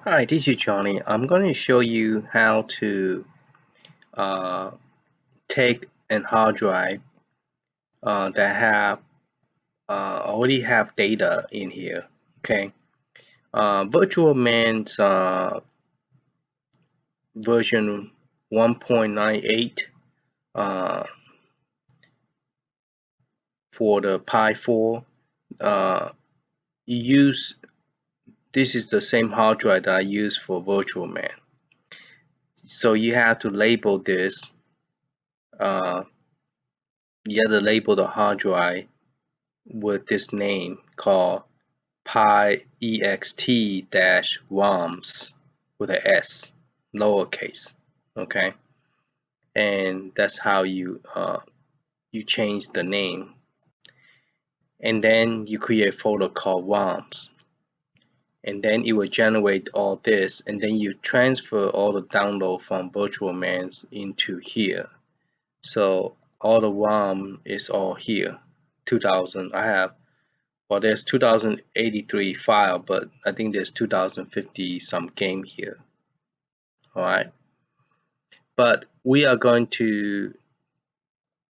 Hi, this is Johnny. I'm going to show you how to uh, take an hard drive that have already have data in here. Okay, Virtual Man's version 1.98 uh, for the Pi 4. You use This is the same hard drive that I use for Virtual Man. So you have to label this. Uh, you have to label the hard drive with this name called piext-roms with a S, lowercase. Okay, and that's how you change the name, and then you create a folder called roms, and then it will generate all this, and then you transfer all the download from Virtual Man's into here. So all the ROM is all here. 2000. I have there's 2083 file, but I think there's 2050 some game here. All right, but we are going to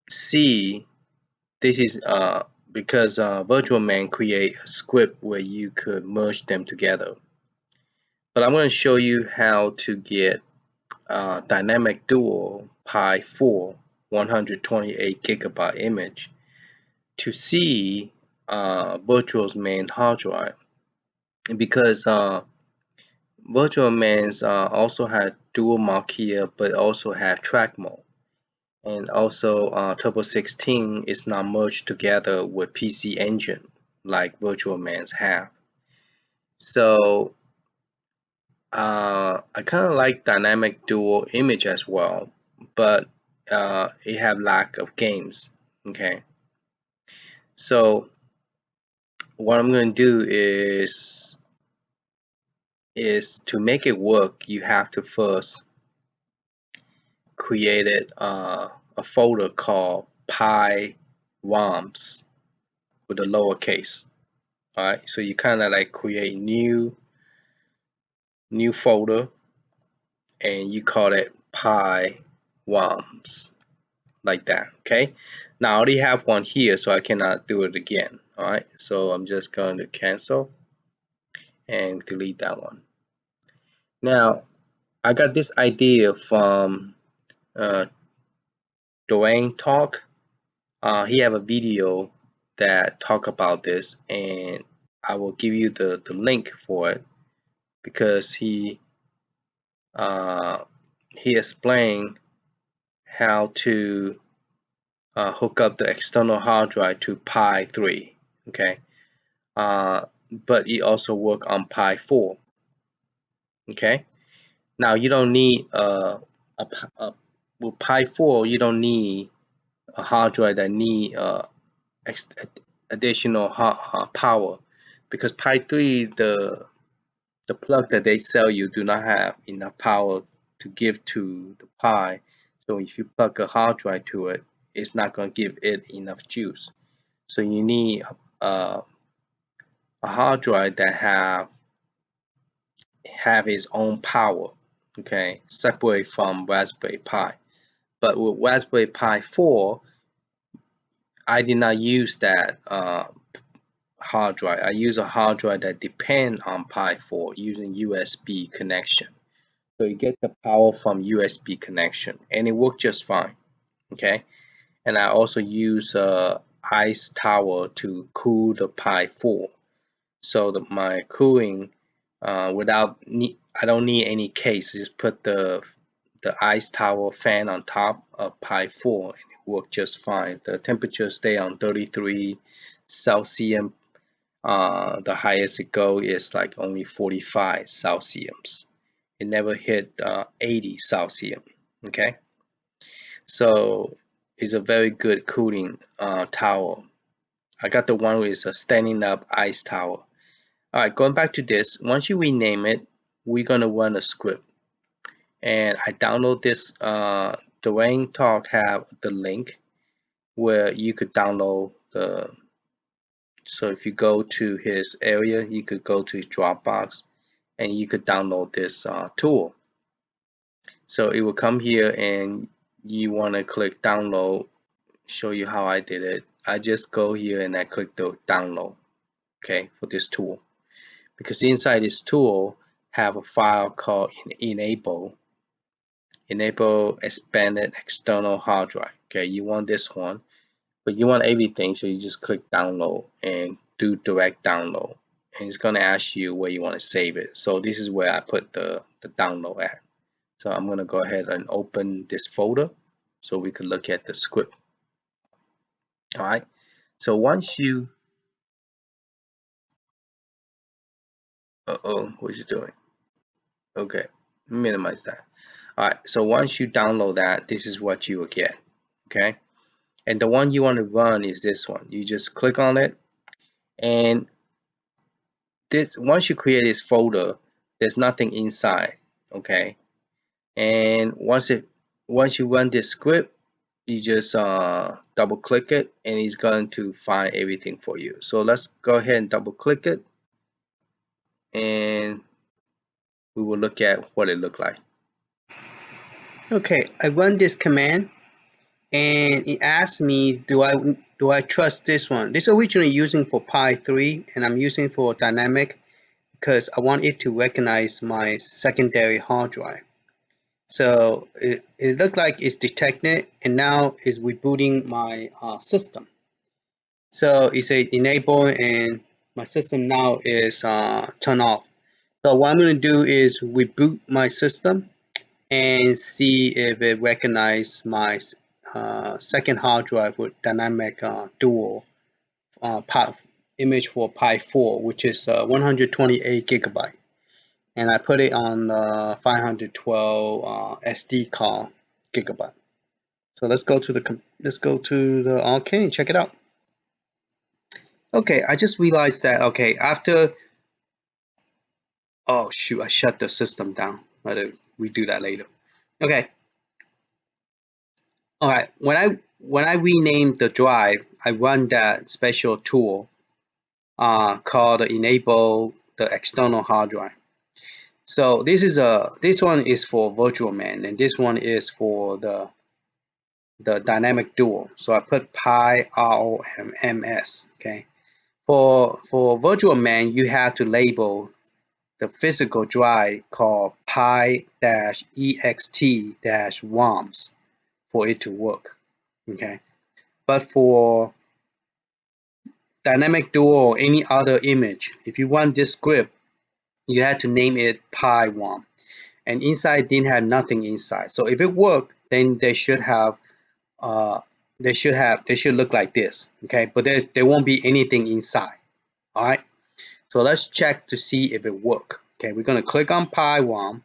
see this is because Virtual Man create a script where you could merge them together. But I'm going to show you how to get dynamic dual Pi 4 128 gigabyte image to see Virtual Man hard drive, because Virtual Man's also had dual marquee, but also have track mode, and also Turbo 16 is not merged together with PC Engine like Virtual Man's have. So I kind of like dynamic dual image as well, but it have lack of games. Okay, so what I'm going to do is to make it work, you have to first create a folder called piroms with a lowercase. All right, so you kind of like create new folder, and you call it piroms like that. Okay, now I already have one here, so I cannot do it again. All right, so I'm just going to cancel and delete that one. Now I got this idea from uh, DrewTalk. He have a video that talk about this, and I will give you the link for it, because he explained how to hook up the external hard drive to Pi 3. Okay, but it also work on Pi 4. Okay, now you don't need with Pi 4, you don't need a hard drive that need additional power, because Pi 3, the plug that they sell you do not have enough power to give to the Pi. So if you plug a hard drive to it, it's not going to give it enough juice. So you need a hard drive that have its own power. Okay, separate from Raspberry Pi. But with Raspberry Pi 4, I did not use that hard drive. I use a hard drive that depend on Pi 4 using USB connection. So you get the power from USB connection, and it worked just fine. Okay, and I also use ice tower to cool the Pi 4. So my cooling I don't need any case. Just put the ice tower fan on top of Pi 4, and it worked just fine. The temperature stay on 33 Celsius. The highest it go is like only 45 Celsius. It never hit 80 Celsius. Okay, so it's a very good cooling tower. I got the one with a standing up ice tower. Alright, going back to this, once you rename it, we're gonna run a script. And I download this, DrewTalk have the link where you could download so if you go to his area, you could go to his Dropbox, and you could download this tool. So it will come here and you want to click download. Show you how I did it. I just go here and I click the download, okay, for this tool, because inside this tool have a file called enable expanded external hard drive. Okay, you want this one, but you want everything, so you just click download and do direct download, and it's going to ask you where you want to save it. So this is where I put the download at. So I'm going to go ahead and open this folder so we can look at the script. All right, so once you what you doing? Okay, minimize that. All right, so once you download that, this is what you will get. Okay, and the one you want to run is this one. You just click on it, and this, once you create this folder, there's nothing inside. Okay, and once you run this script, you just double click it, and it's going to find everything for you. So let's go ahead and double click it, and we will look at what it looked like. Okay, I run this command and it asks me, do I trust this one? This is originally using for Pi 3 and I'm using for dynamic because I want it to recognize my secondary hard drive. So it looked like it's detected and now it's rebooting my system. So it says enable and my system now is turned off. So what I'm going to do is reboot my system and see if it recognizes my second hard drive with dynamic dual image for Pi 4, which is 128 gigabyte, and I put it on 512 SD card gigabyte. So let's go to the arcade and check it out. Okay, I just realized that. Okay, after oh shoot, I shut the system down. We do that later. Okay. All right. When I rename the drive, I run that special tool called enable the external hard drive. So this one is for virtual man, and this one is for the dynamic dual. So I put piroms. Okay. For virtual man, you have to label the physical drive called pi-ext-roms for it to work. Okay. But for dynamic dual or any other image, if you want this script, you had to name it pi1, and inside didn't have nothing inside. So if it worked, then they should look like this. Okay, but there won't be anything inside. All right, so let's check to see if it worked. Okay, we're gonna click on pi1,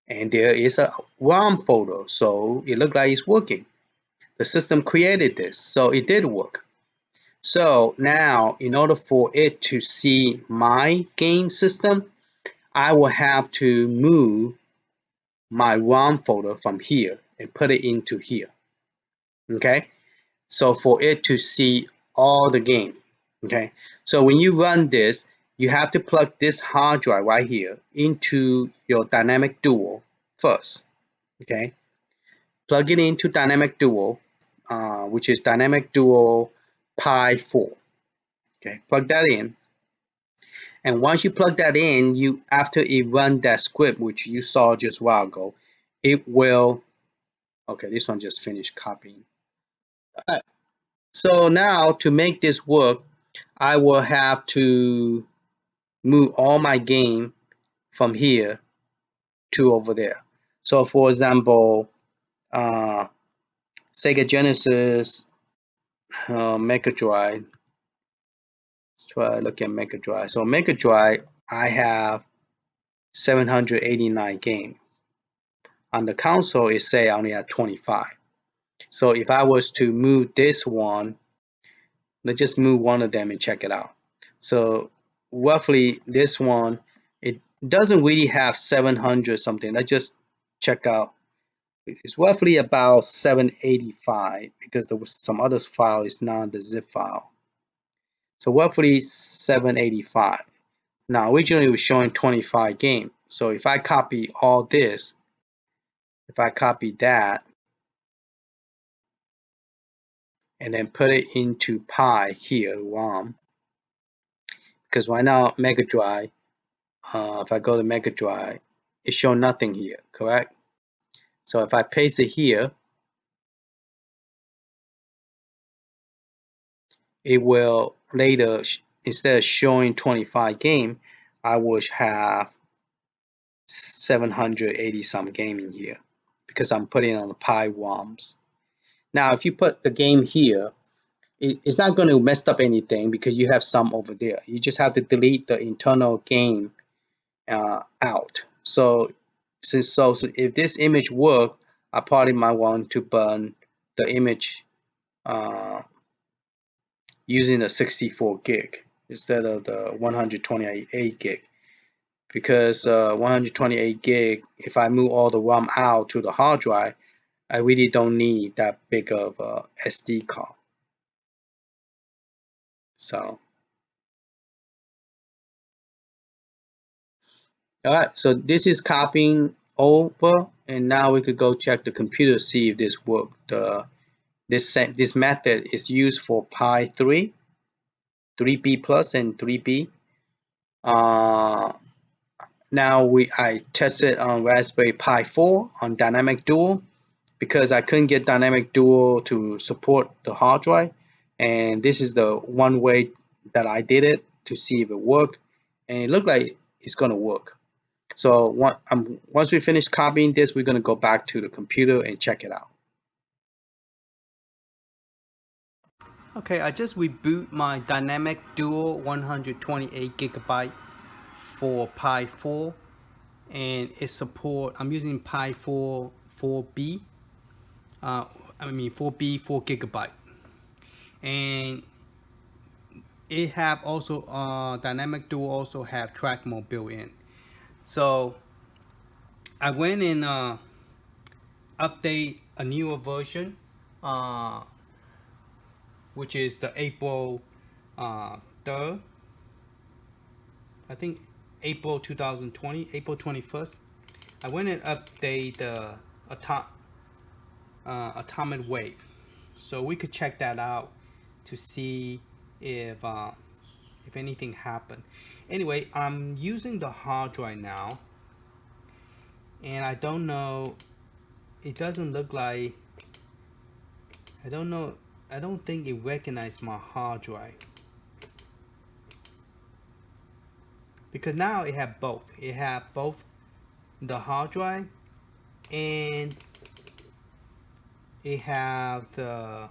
and there is a ROM folder, so it looked like it's working. The system created this, so it did work. So now, in order for it to see my game system, I will have to move my ROM folder from here and put it into here. Okay, so for it to see all the game. Okay, so when you run this, you have to plug this hard drive right here into your dynamic dual first. Okay, plug it into dynamic dual, which is dynamic dual Pi 4. Okay, plug that in. And once you plug that in, after it run that script, which you saw just a while ago, it will, okay, this one just finished copying. All right. So now to make this work, I will have to move all my game from here to over there. So for example, Sega Genesis, Mega Drive. Let's try look at Mega Drive. So Mega Drive, I have 789 games. On the console, it say I only have 25. So if I was to move this one, let's just move one of them and check it out. So roughly this one, it doesn't really have 700 something. Let's just check out. It's roughly about 785 because there was some other file is not the zip file. So roughly 785. Now originally it was showing 25 games. So if I copy all this, if I copy that and then put it into Pi here, ROM, because right now Mega Drive, if I go to Mega Drive, it shows nothing here, correct? So if I paste it here, it will later, instead of showing 25 game, I will have 780 some game in here because I'm putting on the Pi ROMs. Now, if you put the game here, it's not going to mess up anything because you have some over there. You just have to delete the internal game out. So if this image work, I probably might want to burn the image using the 64 gig instead of the 128 gig, because 128 gig, if I move all the ROM out to the hard drive, I really don't need that big of a SD card. So alright, so this is copying over, and now we could go check the computer, see if this worked. This method is used for Pi 3, 3B plus, and 3B. Now I tested on Raspberry Pi 4 on Dynamic Dual because I couldn't get Dynamic Dual to support the hard drive, and this is the one way that I did it to see if it worked, and it looked like it's gonna work. So once we finish copying this, we're gonna go back to the computer and check it out. Okay, I just reboot my Dynamic Dual 128 gigabyte for Pi 4, and it support. I'm using Pi 4 4B. 4B 4 gigabyte, and it have also Dynamic Dual also have track mode built in. So I went and update a newer version, which is the April 3rd, I think April 2020, April 21st. I went and update the atomic wave, so we could check that out to see if anything happened. Anyway, I'm using the hard drive now, and I don't know, it doesn't look like, I don't think it recognized my hard drive, because now it have both. It have both the hard drive and it have the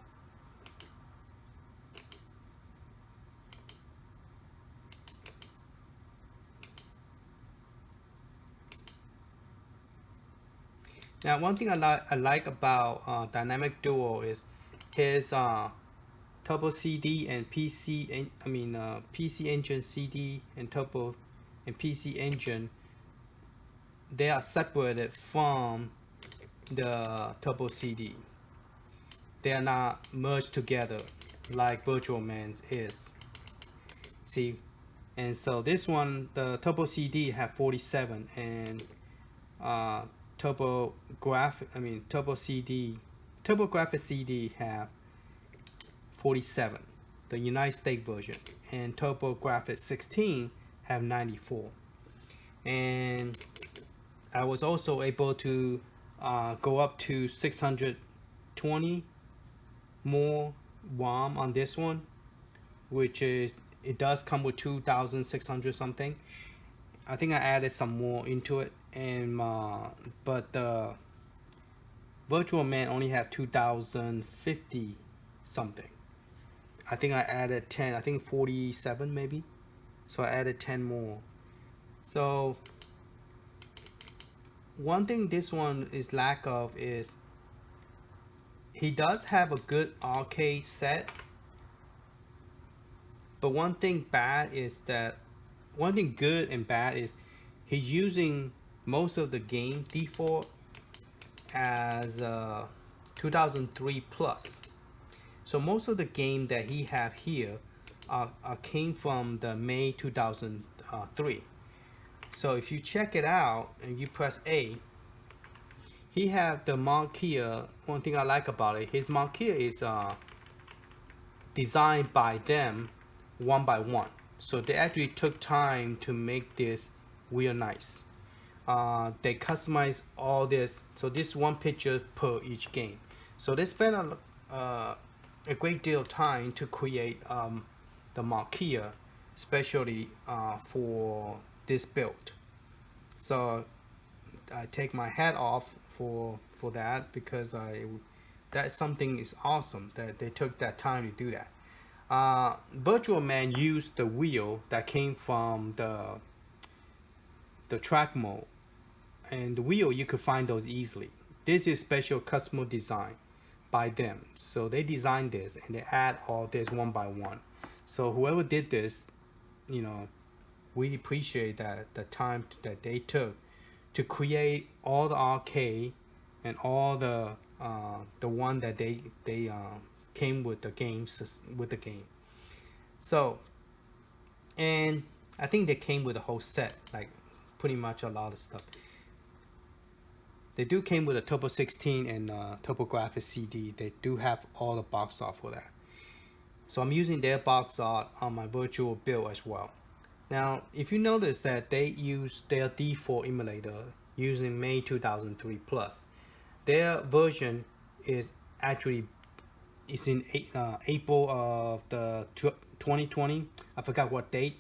now one thing I like about Dynamic Duo is his Turbo CD and PC, PC Engine CD and Turbo and PC Engine, they are separated from the Turbo CD. They are not merged together like Virtual Man's is. See, and so this one, the Turbo CD have 47, and Turbo Graphic CD have 47, the United States version, and Turbo Graphic 16 have 94. And I was also able to go up to 620 more ROM on this one, which is, it does come with 2,600 something. I think I added some more into it, and but the Virtual Man only had 2,050 something. I think I added 10, I think 47 maybe, so I added 10 more. So one thing this one is lack of is he does have a good arcade set, but one thing good and bad is he's using most of the game default as 2003 plus. So most of the game that he have here came from the May 2000 3. So if you check it out and you press A, he have the marquee. One thing I like about it, his marquee is designed by them one by one. So they actually took time to make this real nice. They customize all this. So this one picture per each game. So they spent a great deal of time to create the marquee, especially for this build. So I take my hat off for that, because that something is awesome that they took that time to do that. Virtual Man used the wheel that came from the track mode, and the wheel you could find those easily. This is special custom design by them. So they designed this and they add all this one by one. So whoever did this, you know, really appreciate that the time that they took to create all the arcade and all the one that they came with the games with the game. So, and I think they came with a whole set, like pretty much a lot of stuff. They do came with a Turbo 16 and TurboGrafx CD. They do have all the box art for that. So I'm using their box art on my virtual build as well. Now, if you notice that they use their default emulator using May 2003 plus, their version is actually in April of the 2020. I forgot what date,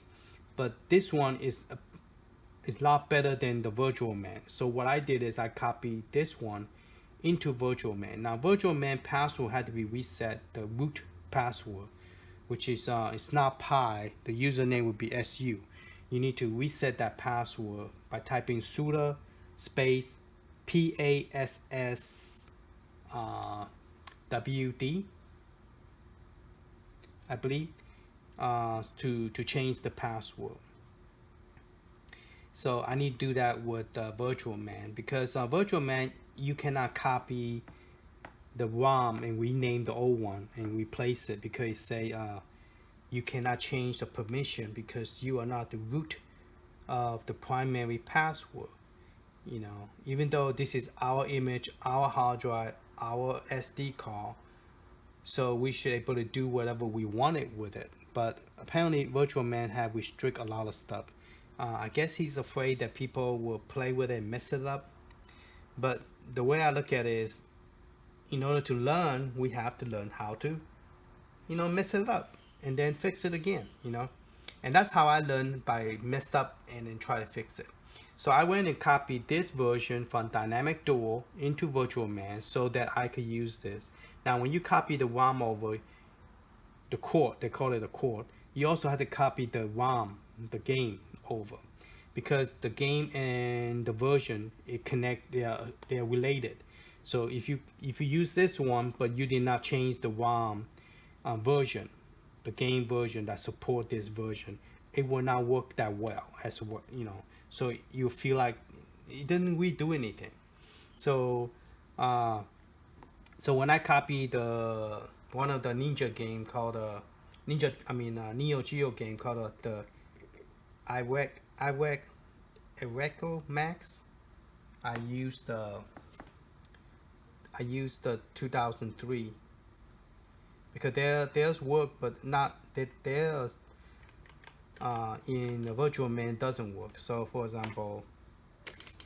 but this one is a lot better than the Virtual Man. So what I did is I copied this one into Virtual Man. Now Virtual Man password had to be reset, the root password, which is it's not pi. The username would be su. You need to reset that password by typing sudo space PASS WD, I believe, to change the password. So I need to do that with Virtual Man, because Virtual Man, you cannot copy the ROM and rename the old one and replace it, because it say you cannot change the permission because you are not the root of the primary password. You know, even though this is our image, our hard drive, our SD card, so we should able to do whatever we wanted with it. But apparently Virtual Man have restrict a lot of stuff. I guess he's afraid that people will play with it and mess it up. But the way I look at it is, in order to learn, we have to learn how to, you know, mess it up and then fix it again, you know. And that's how I learned, by mess up and then try to fix it. So I went and copied this version from Dynamic Dual into Virtual Man so that I could use this. Now when you copy the ROM over the cord, they call it a cord, you also have to copy the ROM, the game, over, because the game and the version, it connect, they're related. So if you use this one but you did not change the ROM version, the game version that support this version, it will not work that well as what, you know. So you feel like it didn't redo anything. So so when I copied the one of the Ninja game called Neo Geo game called the Ereco Max, I used the 2003, because theirs work, but not that theirs in the Virtual Man doesn't work. So for example,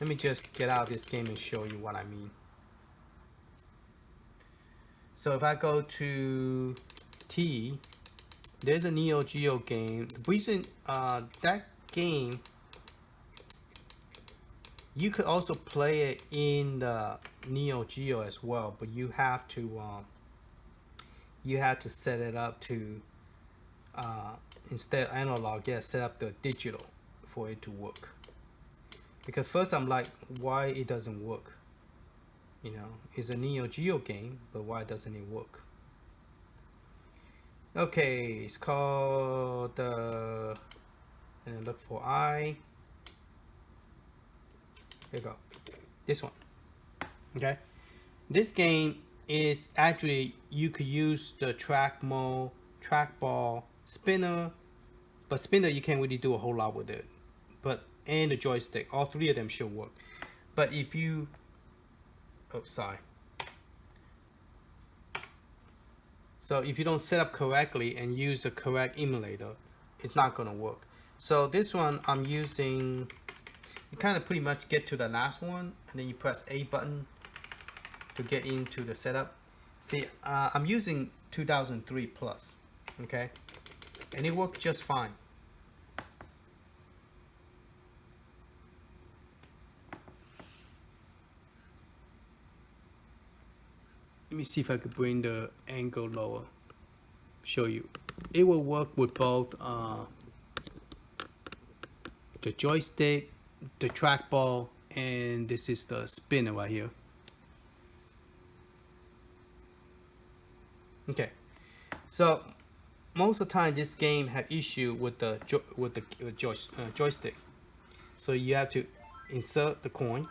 let me just get out of this game and show you what I mean. So if I go to T, there's a Neo Geo game. The reason that game, you could also play it in the Neo Geo as well, but you have to set it up to instead of analog, set up the digital for it to work. Because first I'm like, why it doesn't work? You know, it's a Neo Geo game, but why doesn't it work? Okay, it's called and then look for I. Here you go. This one. Okay. This game is actually, you could use the track mode, trackball, spinner, but spinner you can't really do a whole lot with it. and the joystick. All three of them should work. But if you, oh sorry. So if you don't set up correctly and use the correct emulator, it's not gonna work. So this one I'm using, you kind of pretty much get to the last one and then you press A button to get into the setup. See, I'm using 2003 plus, okay? And it worked just fine. Let me see if I could bring the angle lower, show you. It will work with both the joystick, the trackball, and this is the spinner right here. Okay, so most of the time this game have issue with the joystick. So you have to insert the coin,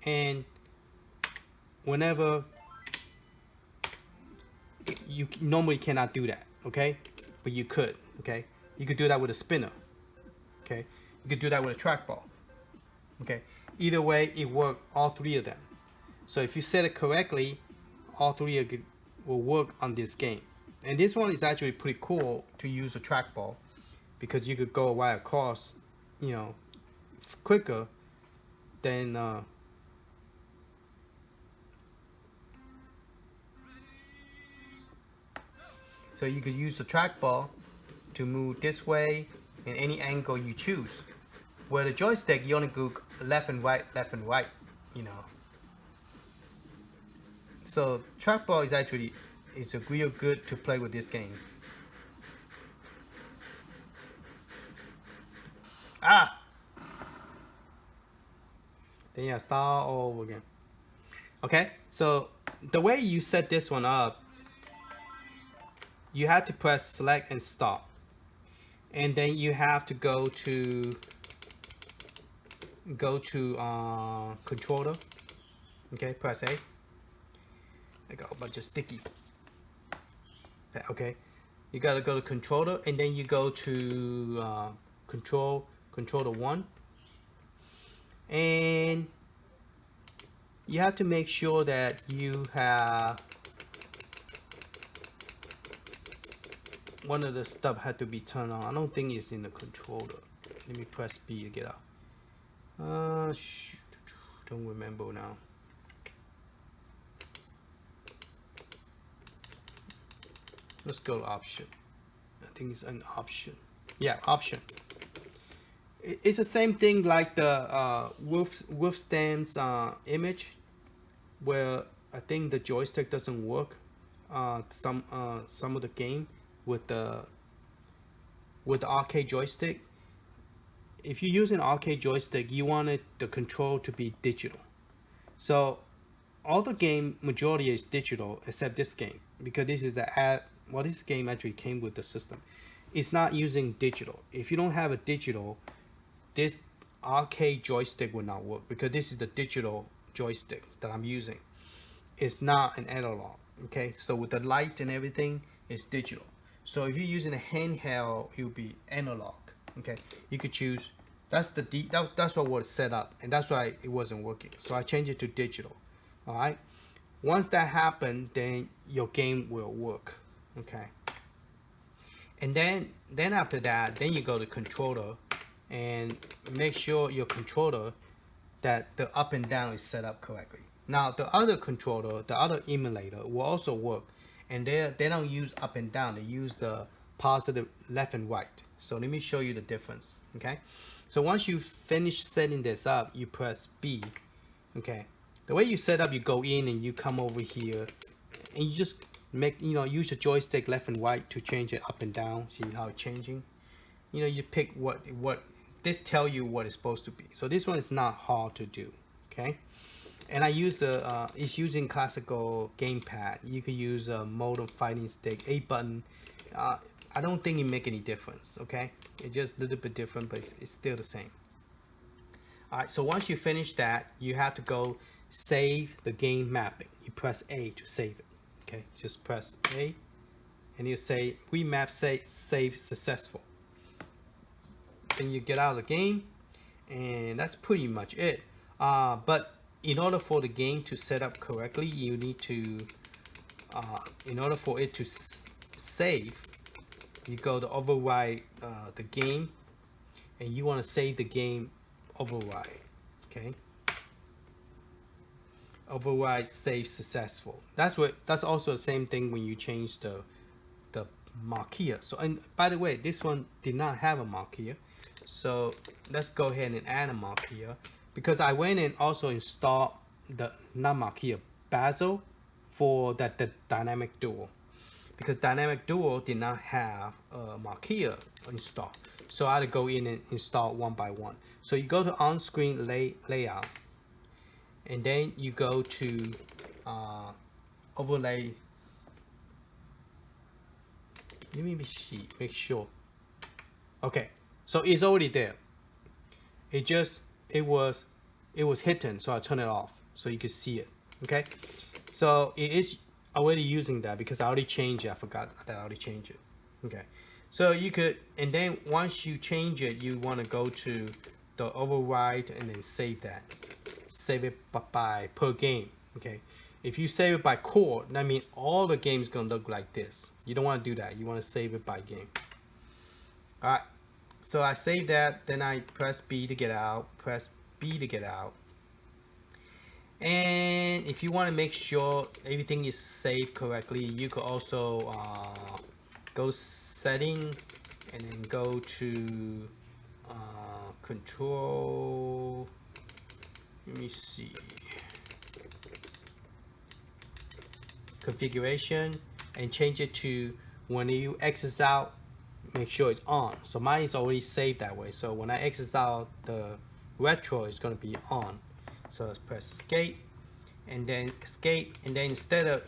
and whenever you normally cannot do that, okay, but you could, okay, you could do that with a spinner, okay, you could do that with a trackball, okay. Either way, it worked, all three of them. So if you set it correctly, all three of it will work on this game. And this one is actually pretty cool to use a trackball because you could go right across, you know, quicker than so you could use the trackball to move this way in any angle you choose. Where the joystick, you only go left and right, you know. So trackball is actually, it's a real good to play with this game. Ah! Then you start all over again. Okay, so the way you set this one up, you have to press select and stop. And then you have to go to controller. Okay, press A. I got a bunch of sticky. Okay, you gotta go to controller and then you go to controller 1, and you have to make sure that you have one of the stuff had to be turned on. I don't think it's in the controller. Let me press B to get out. Don't remember now. Let's go to option. I think it's an option. Yeah, option. It's the same thing like the withstands image, where I think the joystick doesn't work. Some of the game with the arcade joystick. If you're using arcade joystick, you wanted the control to be digital. So all the game majority is digital except this game, because this is the ad. Well, this game actually came with the system. It's not using digital. If you don't have a digital, this arcade joystick will not work, because this is the digital joystick that I'm using. It's not an analog. Okay, so with the light and everything, it's digital. So if you're using a handheld, it will be analog. Okay, you could choose. That's what was set up, and that's why it wasn't working. So I changed it to digital. All right. Once that happened, then your game will work. Okay. And then after that, then you go to controller and make sure your controller that the up and down is set up correctly. Now the other controller, the other emulator will also work, and they don't use up and down. They use the positive left and right. So let me show you the difference. Okay. So once you finish setting this up, you press B. Okay. The way you set up, you go in and you come over here, and you just make, use your joystick left and right to change it up and down. See how it's changing. You pick what this tell you what it's supposed to be. So this one is not hard to do. Okay. And I use it's using classical gamepad. You can use a modem fighting stick, A button. I don't think it make any difference. Okay, it's just a little bit different, but it's still the same. All right, so once you finish that, you have to go save the game mapping. You press A to save it. Okay, just press A, and you say remap save successful. then you get out of the game, and that's pretty much it. But in order for the game to set up correctly, you need to, in order for it to save, you go to override the game, and you want to save the game override. Okay. Override save successful. That's also the same thing when you change the marquee. So, and by the way, this one did not have a marquee, so let's go ahead and add a marquee, because I went and also installed the not marquee Basil for the dynamic duo, because dynamic duo did not have a marquee installed, so I had to go in and install one by one. So you go to on-screen layout, and then you go to overlay. Let me see, make sure. Okay, so it's already there. It was hidden, so I turn it off so you can see it. Okay, so it is already using that because I already changed it. I forgot that I already changed it. Okay, so you could, and then once you change it, you want to go to the override and then save that. Save it by per game. Okay, if you save it by chord, that means all the games gonna look like this. You don't want to do that. You want to save it by game. All right, so I save that, then I press B to get out, press B to get out. And if you want to make sure everything is saved correctly, you could also go setting and then go to control. Let me see. Configuration, and change it to when you exit out, make sure it's on. So mine is already saved that way. So when I exit out, the retro is going to be on. So let's press escape, and then instead of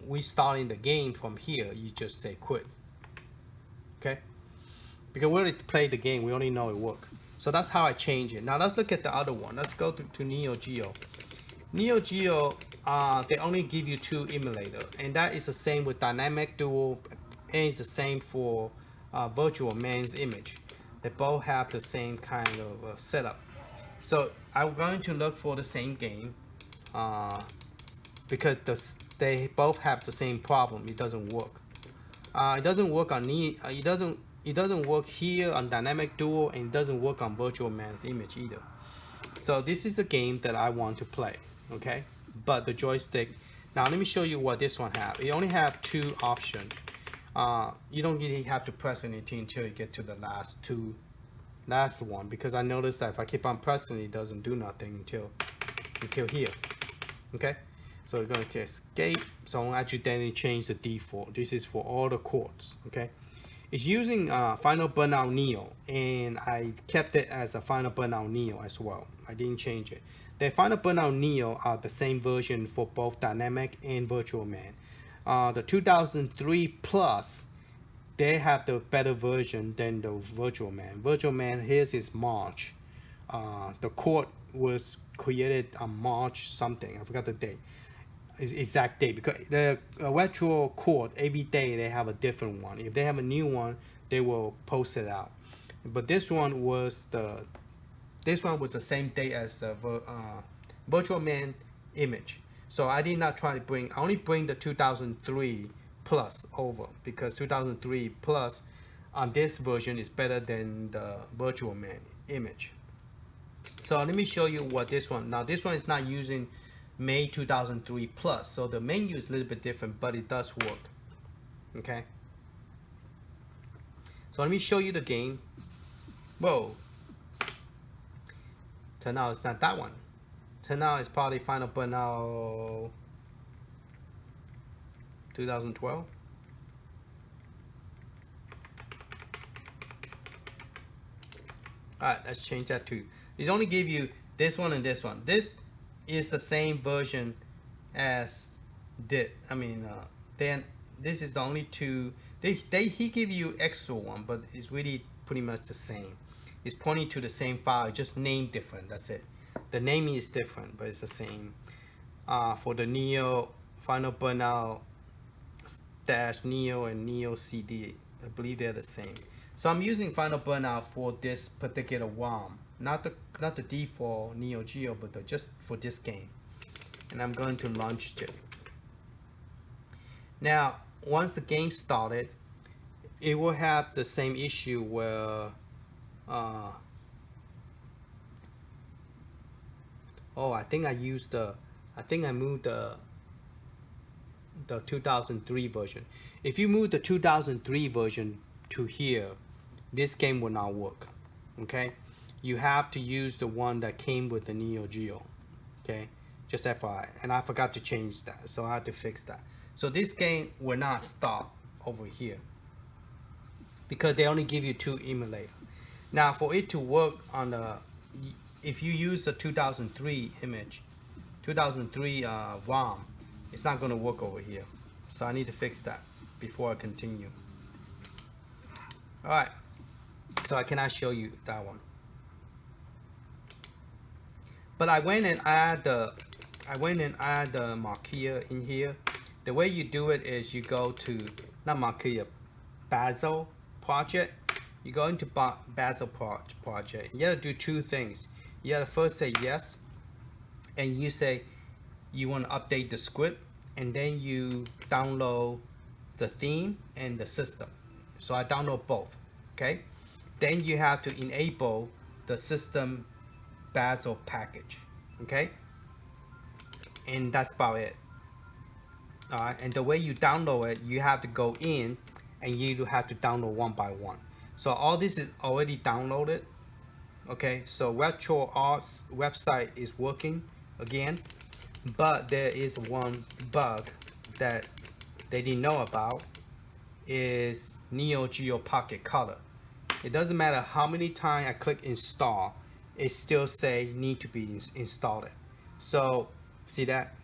restarting the game from here, you just say quit. Okay, because we already played the game, we already know it worked. So that's how I change it. Now let's look at the other one. Let's go to Neo Geo. Neo Geo, they only give you 2 emulators, and that is the same with Dynamic Duo, and it's the same for Virtual Man's Image. They both have the same kind of setup. So I'm going to look for the same game because they both have the same problem. It doesn't work. It doesn't work on it doesn't work here on Dynamic Duo, and it doesn't work on Virtual Man's Image either. So this is the game that I want to play. Okay, but the joystick. Now let me show you what this one have. It only have 2 options. You don't really have to press anything until you get to the last one, because I noticed that if I keep on pressing, it doesn't do nothing until here. Okay, so we're going to escape. So I accidentally change the default. This is for all the chords. Okay, it's using Final Burnout Neo, and I kept it as a Final Burnout Neo as well. I didn't change it. The Final Burnout Neo are the same version for both Dynamic and Virtual Man. The 2003 Plus, they have the better version than the Virtual Man. Virtual Man, here's his March. The chord was created on March something. I forgot the date. Exact date, because the retro chord every day they have a different one. If they have a new one, they will post it out. But this one was the same date as the Virtual Man Image. So I did not try to bring. I only bring the 2003 Plus over, because 2003 Plus on this version is better than the Virtual Man Image. So let me show you what this one. Now this one is not using May 2003 Plus, so the menu is a little bit different, but it does work. Okay, so let me show you the game. Whoa, turn out it's not that one. Turn out it's probably Final Burnout 2012. Alright, let's change that to. It only give you this one and this one. This is the same version as then this is the only 2. He give you extra one, but it's really pretty much the same. It's pointing to the same file, just name different. That's it. The naming is different, but it's the same. For the Neo Final Burnout Dash Neo and Neo CD, I believe they're the same. So I'm using Final Burnout for this particular ROM, not the default Neo Geo, but just for this game. And I'm going to launch it. Now, once the game started, it will have the same issue where oh, I think I moved the 2003 version. If you move the 2003 version to here, this game will not work. Okay, you have to use the one that came with the Neo Geo. Okay, just FYI, and I forgot to change that, so I had to fix that. So this game will not start over here because they only give you 2 emulators. Now, for it to work on the, if you use the 2003 image, 2003 ROM, it's not going to work over here. So I need to fix that before I continue. All right. So I cannot show you that one. But I went and add the marquee in here. The way you do it is you go to, not marquee, Bazel project. You go into Bazel project. You gotta do 2 things. You gotta first say yes, and you say you want to update the script, and then you download the theme and the system. So I download both. Okay. Then you have to enable the system Bazel package. Okay. And that's about it. Alright, and the way you download it, you have to go in and you have to download one by one. So all this is already downloaded. Okay, so RetroArt's website is working again, but there is one bug that they didn't know about, is Neo Geo Pocket Color. It doesn't matter how many times I click install, it still say need to be installed. So see that?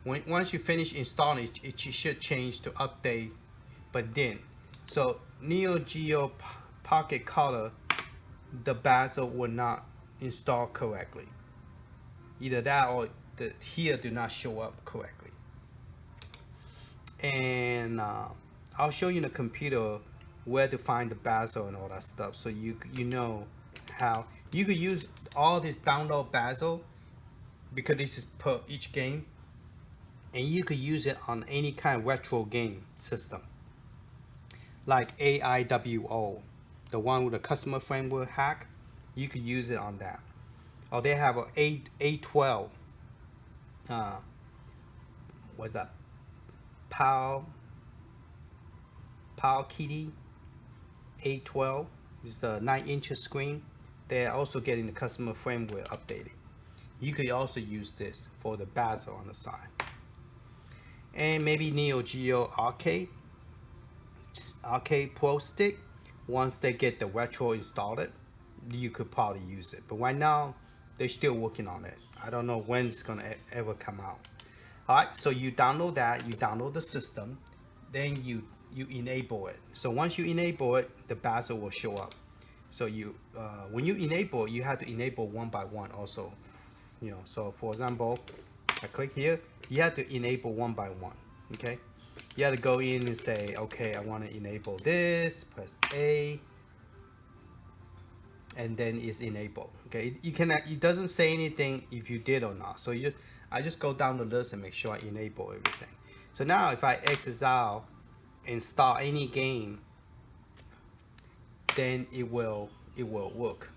Once you finish installing it, it should change to update, but then, so Neo Geo Pocket Color, the Bazel will not install correctly. Either that or the here do not show up correctly. And I'll show you in the computer where to find the Bazel and all that stuff, so you know how you could use all this download Bazel, because this is per each game. And you could use it on any kind of retro game system, like AIWO, the one with the customer framework hack. You could use it on that. Or they have a A12. What's that? Power Kitty A12 is the 9-inch screen. They're also getting the customer framework updated. You could also use this for the Bazel on the side. And maybe Neo Geo Arcade Pro Stick. Once they get the retro installed, you could probably use it. But right now, they're still working on it. I don't know when it's gonna ever come out. All right, so you download that. You download the system, then you enable it. So once you enable it, the Bazel will show up. So you when you enable, you have to enable one by one also. You know, so for example, I click here. You have to enable one by one. Okay, you have to go in and say, okay, I want to enable this. Press A, and then it's enabled. Okay, you cannot. It doesn't say anything if you did or not. So I just go down the list and make sure I enable everything. So now if I exit out and start any game, then it will work.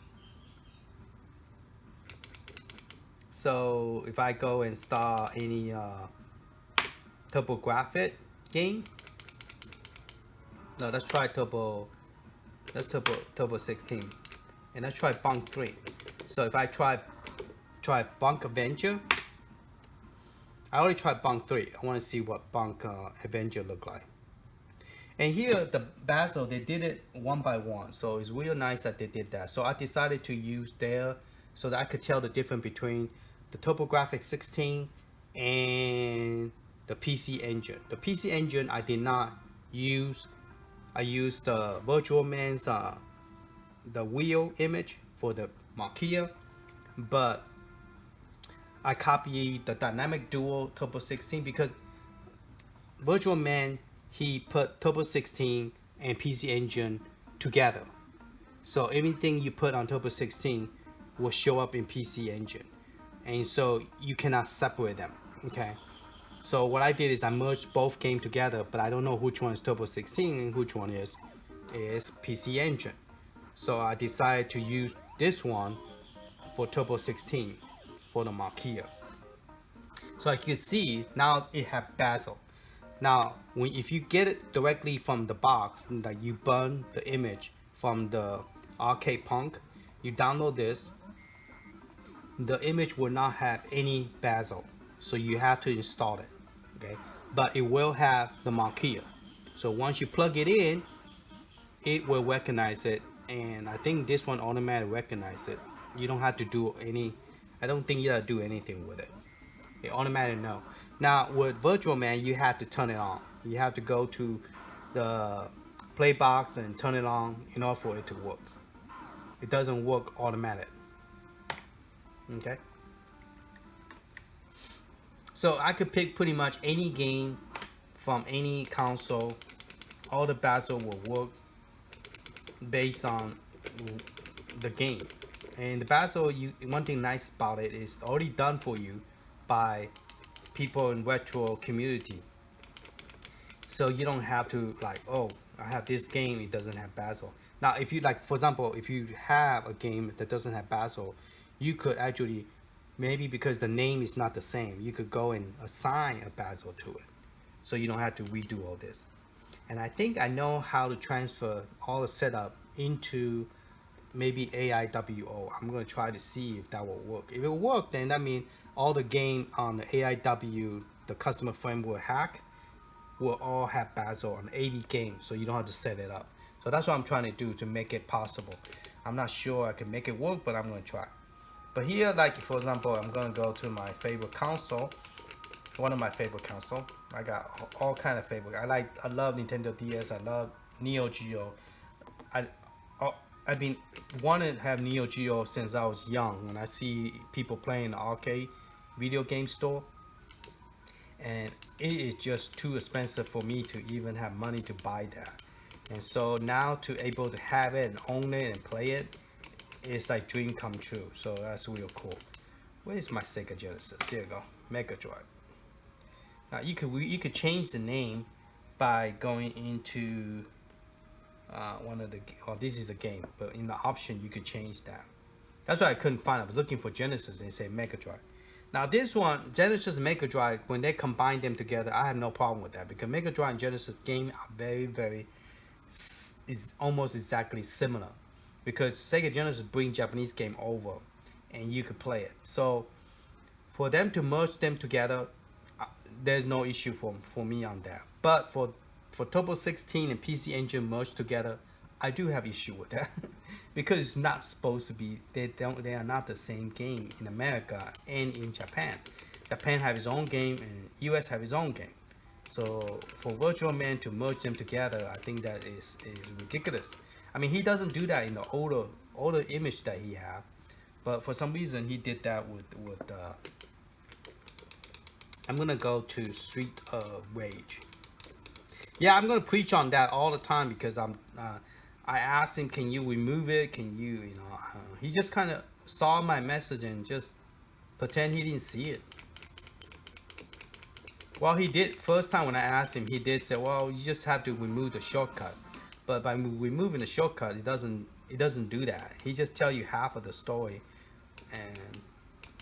So if I go and start any TurboGrafx game, no, let's try Turbo 16, and let's try Bunk 3. So if I try Bunk Avenger, I already tried Bunk 3. I want to see what Bunk Avenger look like. And here the Bazel, they did it one by one, so it's real nice that they did that. So I decided to use there so that I could tell the difference between the TurboGrafx 16 and the PC Engine. The PC Engine I did not use. I used the Virtual Man's the wheel image for the marquee, but I copied the Dynamic Duo Turbo 16 because Virtual Man, he put Turbo 16 and PC Engine together. So everything you put on Turbo 16 will show up in PC Engine, and so you cannot separate them. Okay. So what I did is I merged both games together, but I don't know which one is Turbo 16 and which one is PC Engine. So I decided to use this one for Turbo 16 for the marquee. So as you can see, now it has bezel. Now, if you get it directly from the box, like you burn the image from the arcade punk, you download this, the image will not have any bezel, so you have to install it. Okay, but it will have the marquee. So once you plug it in, it will recognize it, and I think this one automatically recognize it. You don't have to do any. I don't think you have to do anything with it. It automatically know. Now with Virtual Man, you have to turn it on. You have to go to the play box and turn it on in order for it to work. It doesn't work automatic. Okay. So I could pick pretty much any game from any console. All the bezel will work based on the game. And the bezel, one thing nice about it is already done for you by people in retro community. So you don't have to like, oh, I have this game, it doesn't have bezel. Now if you like, for example, if you have a game that doesn't have bezel, you could actually, maybe because the name is not the same, you could go and assign a bezel to it, so you don't have to redo all this. And I think I know how to transfer all the setup into maybe AIWO. I'm going to try to see if that will work. If it will work, then that means all the game on the AIW, the customer framework hack, will all have bezel on 80 games, so you don't have to set it up. So that's what I'm trying to do to make it possible. I'm not sure I can make it work, but I'm going to try. But here, like for example, I'm going to go to my favorite console. One of my favorite console. I got all kind of favorite. I love Nintendo DS. I love Neo Geo. I've been wanting to have Neo Geo since I was young. When I see people playing the arcade video game store, and it is just too expensive for me to even have money to buy that. And so now to able to have it and own it and play it, it's like dream come true. So that's real cool. Where is my Sega Genesis? Here you go, Mega Drive. Now you could change the name by going into one of the, this is the game, but in the option you could change that. That's why I couldn't find it. I was looking for Genesis and say Mega Drive. Now this one, Genesis and Mega Drive, when they combine them together, I have no problem with that, because Mega Drive and Genesis game are very is almost exactly similar, because Sega Genesis bring Japanese game over and you could play it. So for them to merge them together, there's no issue for me on that. But for Turbo 16 and PC Engine merged together, I do have issue with that because it's not supposed to be. They are not the same game in America and in Japan. Japan have its own game and US have its own game. So for Virtual Man to merge them together, I think that is ridiculous. I mean, he doesn't do that in the older image that he have, but for some reason he did that with I'm gonna go to Street of Rage. Yeah, I'm gonna preach on that all the time, because I asked him, can you remove it? Can you, he just kind of saw my message and just pretend he didn't see it. Well, he did. First time when I asked him, he did say, well, you just have to remove the shortcut. But by removing the shortcut, it doesn't do that. He just tell you half of the story, and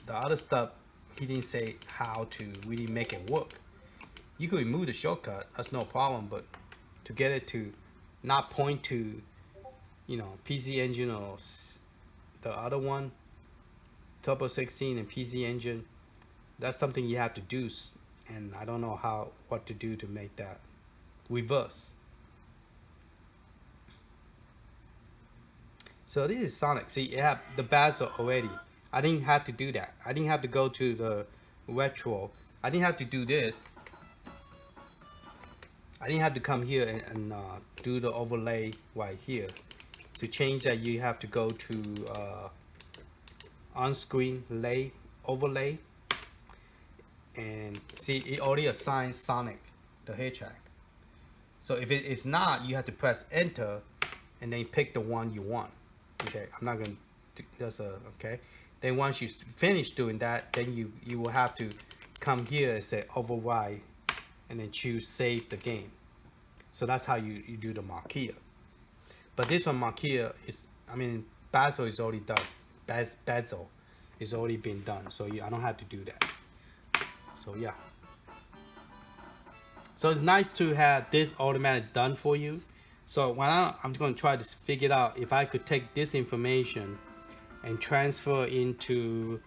the other stuff he didn't say how to really make it work. You can remove the shortcut, that's no problem, but to get it to not point to, PC Engine or the other one, Turbo 16 and PC Engine, that's something you have to do, and I don't know what to do to make that reverse. So this is Sonic. See, it have the bezel already. I didn't have to do that. I didn't have to go to the retro. I didn't have to do this. I didn't have to come here and do the overlay right here. To change that, you have to go to on-screen overlay, and see, it already assigns Sonic the Hedgehog. So if it's not, you have to press enter and then pick the one you want. Okay, I'm not gonna do that's a okay. Then once you finish doing that, then you will have to come here and say override, and then choose save the game. So that's how you do the marquee. But this one marquee is, I mean, basil is already done. Basil is already been done, so I don't have to do that. So yeah. So it's nice to have this automatic done for you. So when I'm going to try to figure out if I could take this information and transfer into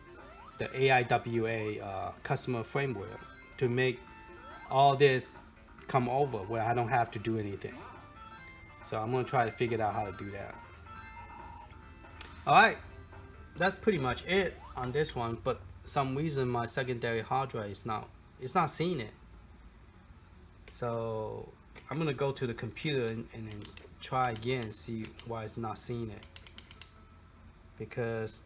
the AIWA customer framework to make all this come over where I don't have to do anything. So I'm going to try to figure out how to do that. All right, that's pretty much it on this one. But some reason my secondary hard drive is not seeing it. So I'm gonna go to the computer and then try again and see why it's not seeing it. Because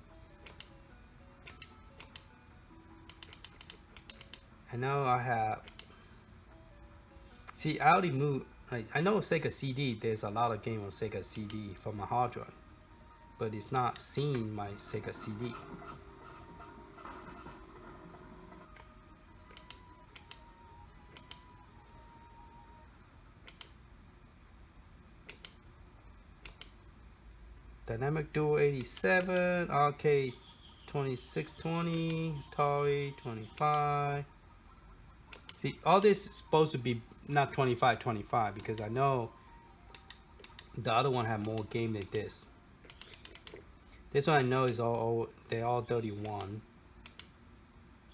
I know I have. See, I already moved. I know Sega CD. There's a lot of games on Sega CD from my hard drive, but it's not seeing my Sega CD. Dynamic Duo 87, Arcade 2620, Atari 25. See, all this is supposed to be not 25 because I know the other one had more game than this. This one I know is they're all 31.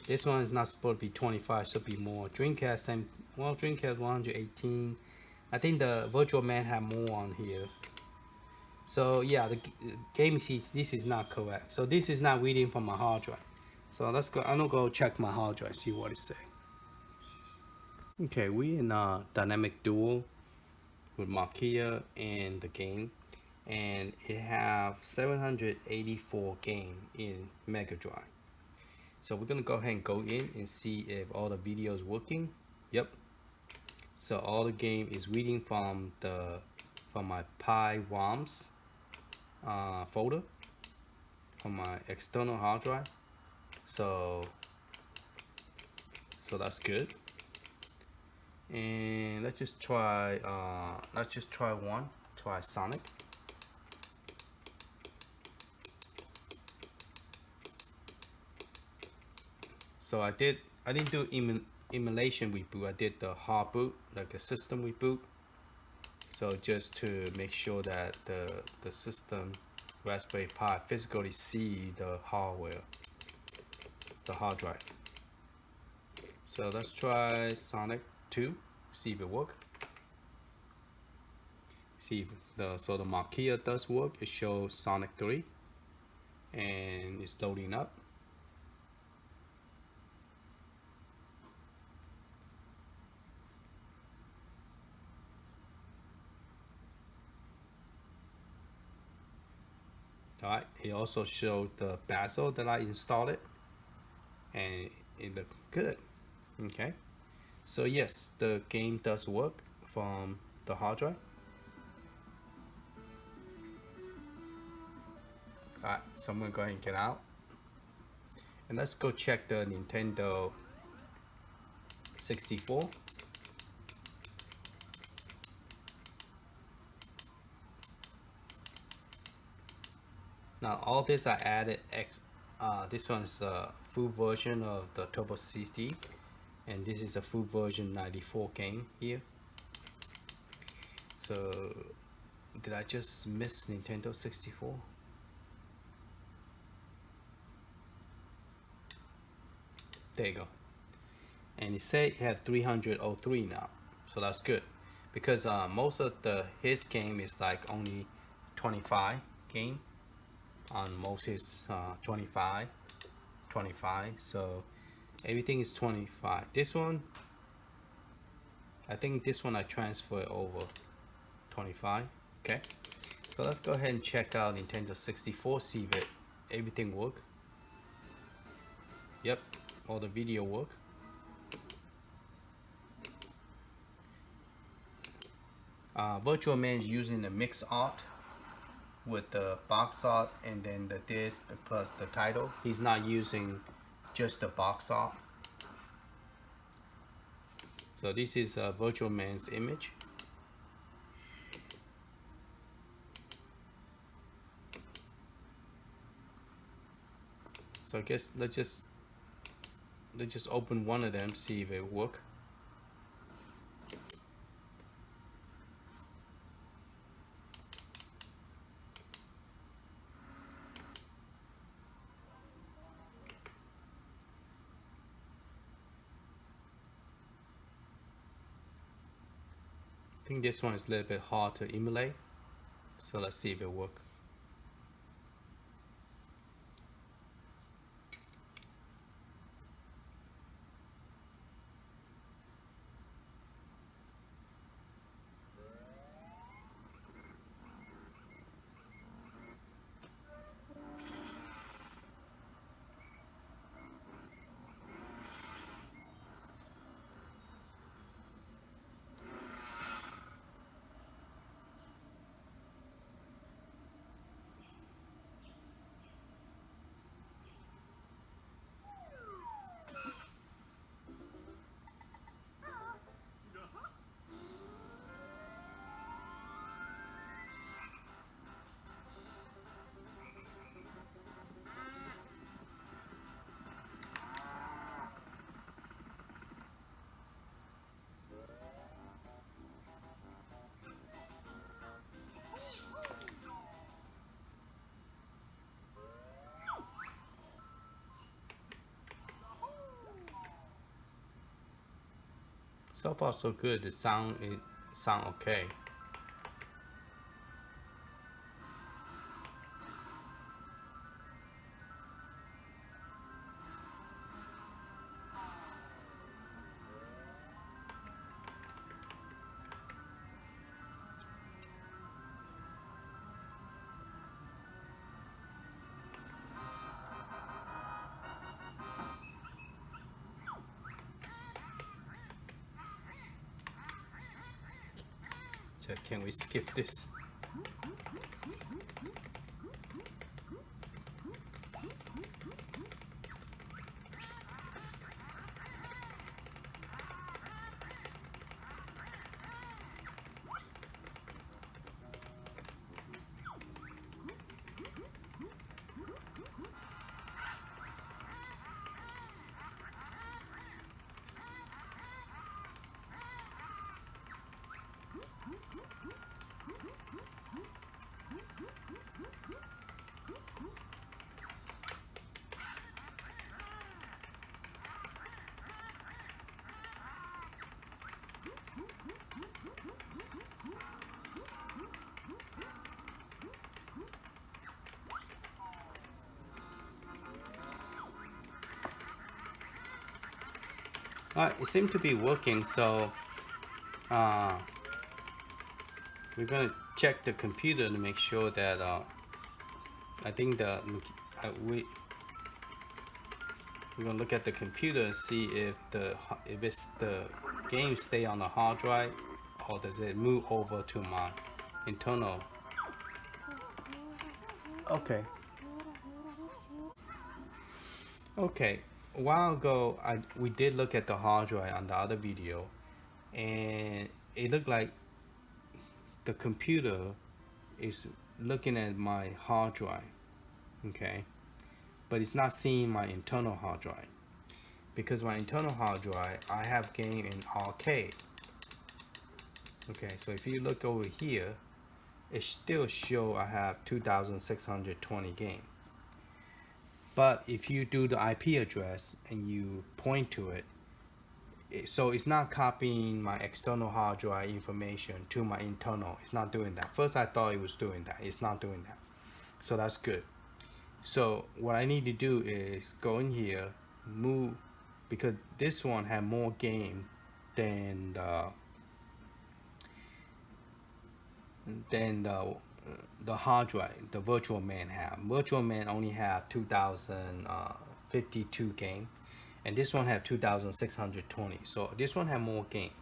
This one is not supposed to be 25, should be more. Dreamcast same, well, Dreamcast 118. I think the Virtual Man had more on here. So yeah, the game sees this is not correct. So this is not reading from my hard drive. So let's go. I'm gonna go check my hard drive, see what it say. Okay, we in Dynamic Duo with Marquia and the game, and it have 784 game in Mega Drive. So we're gonna go ahead and go in and see if all the video is working. Yep. So all the game is reading from my piroms folder from my external hard drive. So that's good. And let's just try try Sonic. So I didn't do emulation reboot. I did the hard boot, like a system reboot. So just to make sure that the system Raspberry Pi physically see the hardware, the hard drive. So let's try Sonic 2, see if it works. See if the marquee does work. It shows Sonic 3 and it's loading up. Alright, it also showed the basil that I installed it, and it looked good. Okay, so yes, the game does work from the hard drive. Alright, so I'm gonna go ahead and get out, and let's go check the Nintendo 64. Now all this I added this one's a full version of the Turbo CD, and this is a full version 94 game here. So did I just miss Nintendo 64? There you go. And it said it had 303 now, so that's good, because most of his game is like only 25 game. On most is 25, so everything is 25. This one, I think this one I transfer over 25. Okay, so let's go ahead and check out Nintendo 64, see if everything work. Yep, all the video work. Virtual Man is using the mix art with the box art and then the disk plus the title. He's not using just the box art. So this is a Virtual Man's image. So I guess let's just open one of them, see if it works. I think this one is a little bit hard to emulate, so let's see if it works. So far so good. The sound okay. So can we skip this? It seems to be working, so we're gonna check the computer to make sure that I think we're gonna look at the computer and see if it's the game stay on the hard drive or does it move over to my internal. Okay, a while ago we did look at the hard drive on the other video, and it looked like the computer is looking at my hard drive, okay, but it's not seeing my internal hard drive, because my internal hard drive I have game in arcade. Okay, so if you look over here, it still show I have 2,620 game. But if you do the IP address and you point to it, so it's not copying my external hard drive information to my internal. It's not doing that. First I thought it was doing that. It's not doing that. So that's good. So what I need to do is go in here, move, because this one had more game than the hard drive the Virtual Man have. Virtual Man only have 2,052 game, and this one have 2,620. So this one have more game,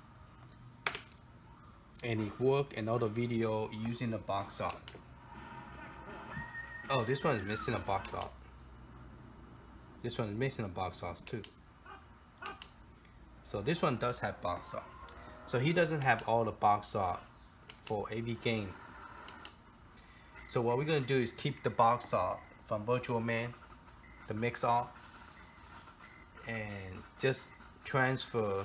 and it worked another video using the box art. Oh, this one is missing a box art. This one is missing a box art too. So this one does have box art. So he doesn't have all the box art for AV game. So what we're gonna do is keep the box art from Virtual Man, the mix art, and just transfer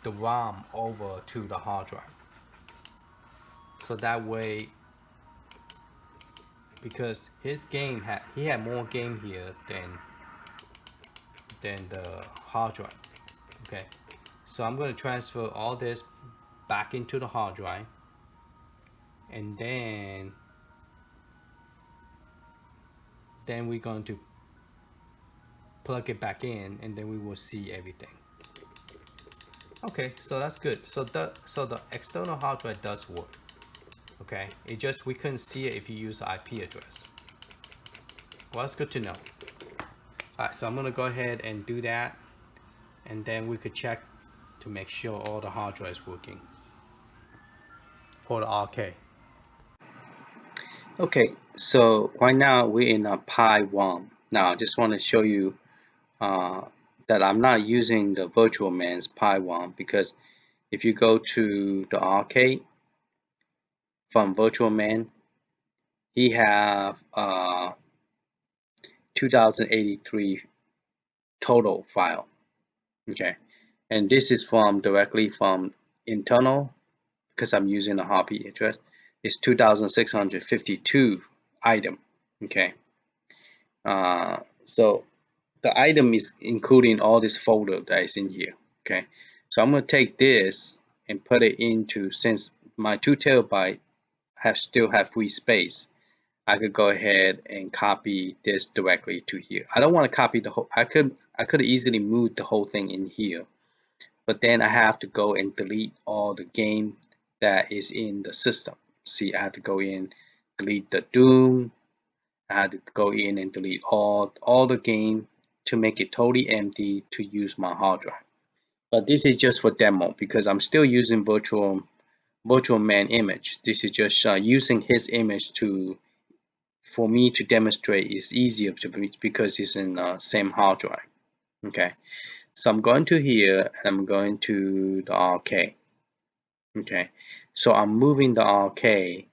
the ROM over to the hard drive. So that way, because his game he had more game here than the hard drive. Okay, so I'm going to transfer all this back into the hard drive, and then we're going to plug it back in, and then we will see everything. Okay, so that's good. So the external hard drive does work. Okay, it just we couldn't see it if you use the IP address. Well, that's good to know. All right, so I'm gonna go ahead and do that, and then we could check to make sure all the hard drive is working for the RK. Okay, so right now we're in a Pi ROM. Now I just want to show you uh, that I'm not using the Virtual Man's Pi ROM, because if you go to the arcade from Virtual Man, he have 2083 total file. Okay, and this is from directly from internal, because I'm using the hobby address. It's 2652 item. Okay, so the item is including all this folder that is in here. Okay, so I'm gonna take this and put it into, since my 2 terabyte still have free space, I could go ahead and copy this directly to here. I don't want to copy the whole. I could easily move the whole thing in here, but then I have to go and delete all the game that is in the system. See, I have to go in, delete the Doom. I had to go in and delete all the game to make it totally empty to use my hard drive. But this is just for demo, because I'm still using virtual man image. This is just using his image to, for me to demonstrate. Is easier to me because it's in same hard drive. Okay, so I'm going to here and I'm going to the RK. Okay, so I'm moving the RK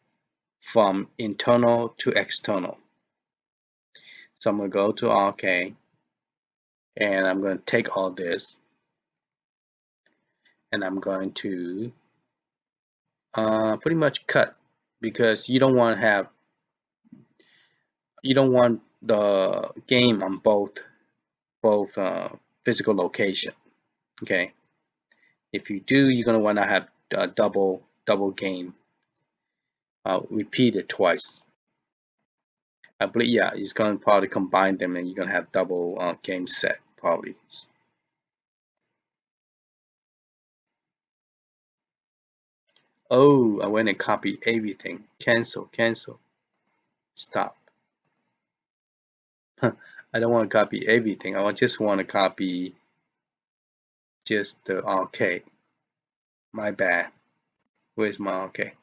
from internal to external. So I'm going to go to RK and I'm going to take all this and I'm going to pretty much cut, because you don't want the game on both physical location. Okay, if you do, you're gonna want to have double game repeated twice. I believe, yeah, it's gonna probably combine them and you're gonna have double game set probably. Oh, I went and copied everything. Cancel, stop. I don't want to copy everything. I just want to copy just the RK. My bad. Where's my RK?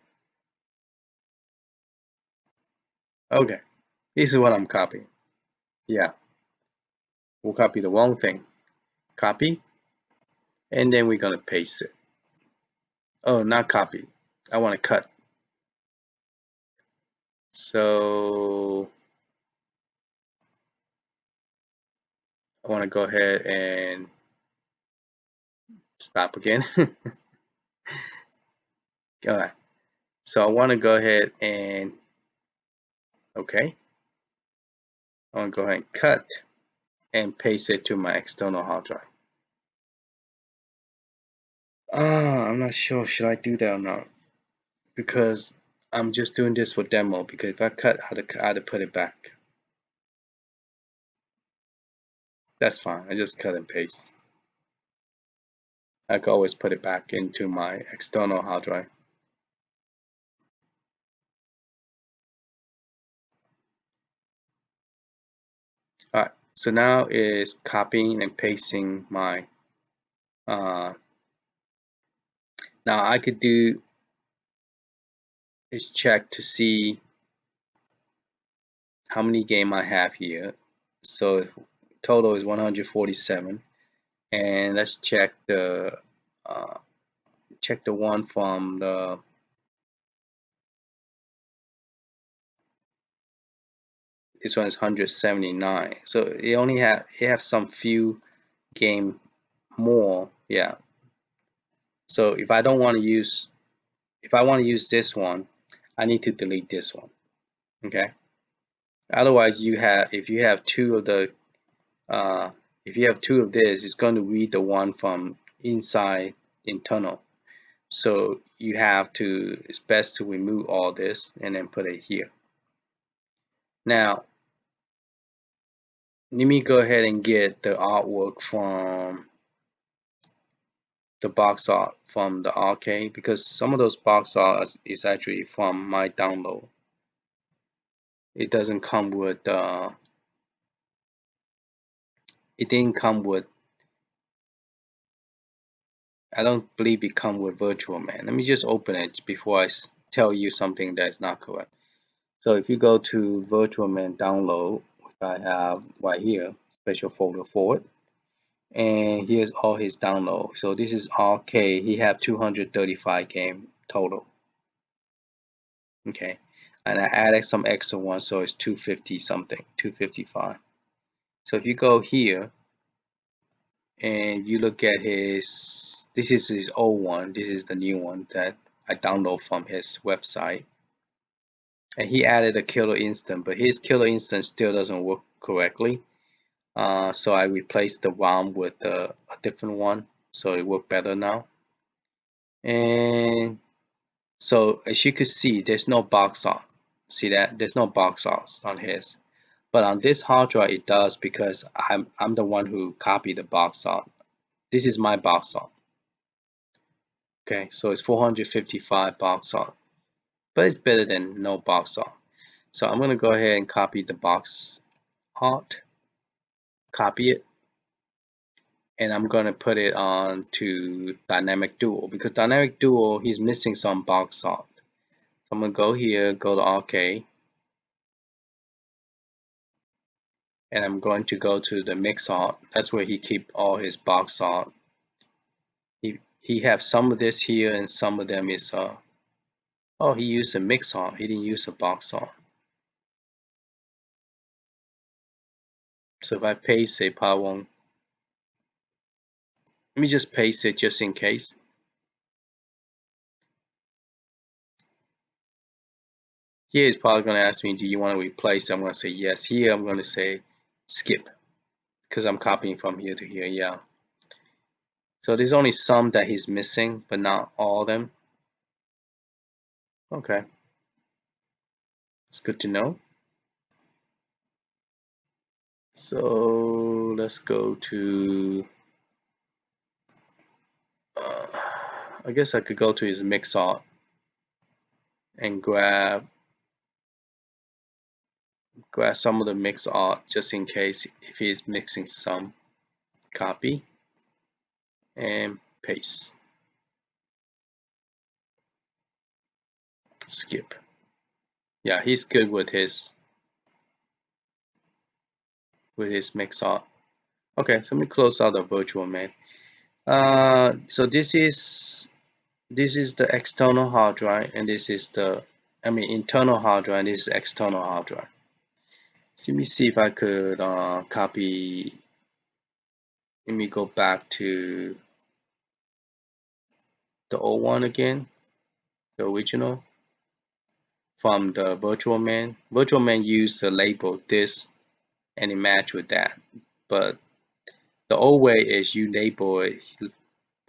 Okay, this is what I'm copying. Yeah, we'll copy the wrong thing. Copy, and then we're gonna paste it. Oh, not copy. I want to cut. So I want to go ahead and stop again. Alright, so I want to go ahead and, okay, I want to go ahead and cut and paste it to my external hard drive. I'm not sure, should I do that or not, because I'm just doing this for demo, because if I cut, I had to put it back. That's fine, I just cut and paste. I can always put it back into my external hard drive. Alright, so now is copying and pasting my now I could do is check to see how many game I have here. So total is 147, and let's check the one from the this one is 179. So it have some few game more. Yeah. So if I don't want to use if I want to use this one, I need to delete this one. Okay. Otherwise, if you have two of the if you have two of this, it's going to read the one from inside internal. So it's best to remove all this and then put it here. Now, let me go ahead and get the artwork from the box art from the arcade, because some of those box art is actually from my download. It doesn't come with it didn't come with I don't believe it comes with Virtual Man. Let me just open it before I tell you something that's not correct. So if you go to Virtual Man download, which I have right here, special folder for it, and here's all his download. So this is RK. He have 235 game total. Okay, and I added some extra ones, so it's 250 something, 255. So if you go here and you look at this is his old one, this is the new one that I download from his website, and he added a killer instant, but his killer instant still doesn't work correctly. So I replaced the ROM with a different one, so it worked better now. And so as you can see, there's no box art. See that? There's no box art on his. But on this hard drive it does, because I'm the one who copied the box art. This is my box art. Okay, so it's 455 box art. But it's better than no box art. So I'm gonna go ahead and copy the box art. Copy it. And I'm gonna put it on to Dynamic Duo, because Dynamic Duo he's missing some box art. I'm gonna go here, go to RK, and I'm going to go to the mix art. That's where he keep all his box art. He have some of this here, and some of them is oh, he used a mix art. He didn't use a box art. So if I paste it, probably won't. Let me just paste it just in case. Here it's probably going to ask me, do you want to replace? I'm going to say yes. Here I'm going to say skip, because I'm copying from here to here. Yeah. So there's only some that he's missing, but not all of them. Okay. It's good to know. So let's go to I guess I could go to his mix art and grab some of the mix art just in case if he's mixing some. Copy and paste. Skip. Yeah, he's good with his mix art. Okay, so let me close out the Virtual Man. So this is the external hard drive, and this is the internal hard drive, and this is external hard drive. So let me see if I could copy. Let me go back to the old one again, the original from the Virtual Man. Virtual Man used the label this and it matched with that, but the old way is you label it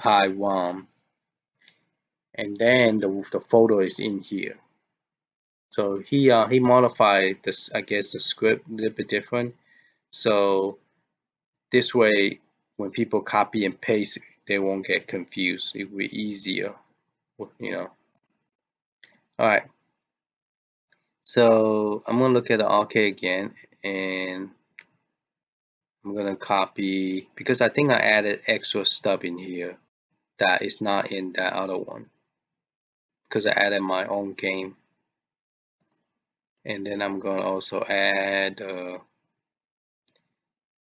pi1 and then the photo is in here. So he modified this, I guess, the script a little bit different. So this way, when people copy and paste, they won't get confused. It will be easier, you know. All right. So I'm gonna look at the RK again, and I'm gonna copy, because I think I added extra stuff in here that is not in that other one, because I added my own game. and then I'm going to also add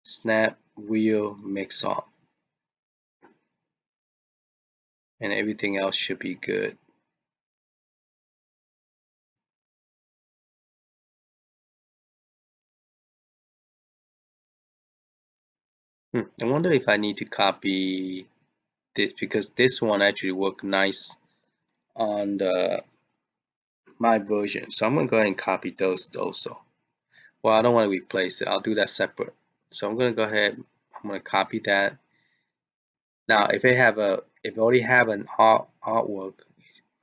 snap wheel mix up, and everything else should be good. I wonder if I need to copy this, because this one actually worked nice on my version. So I'm going to go ahead and copy those also. Well, I don't want to replace it. I'll do that separate. So I'm going to go ahead. I'm going to copy that. Now, if I already have an artwork,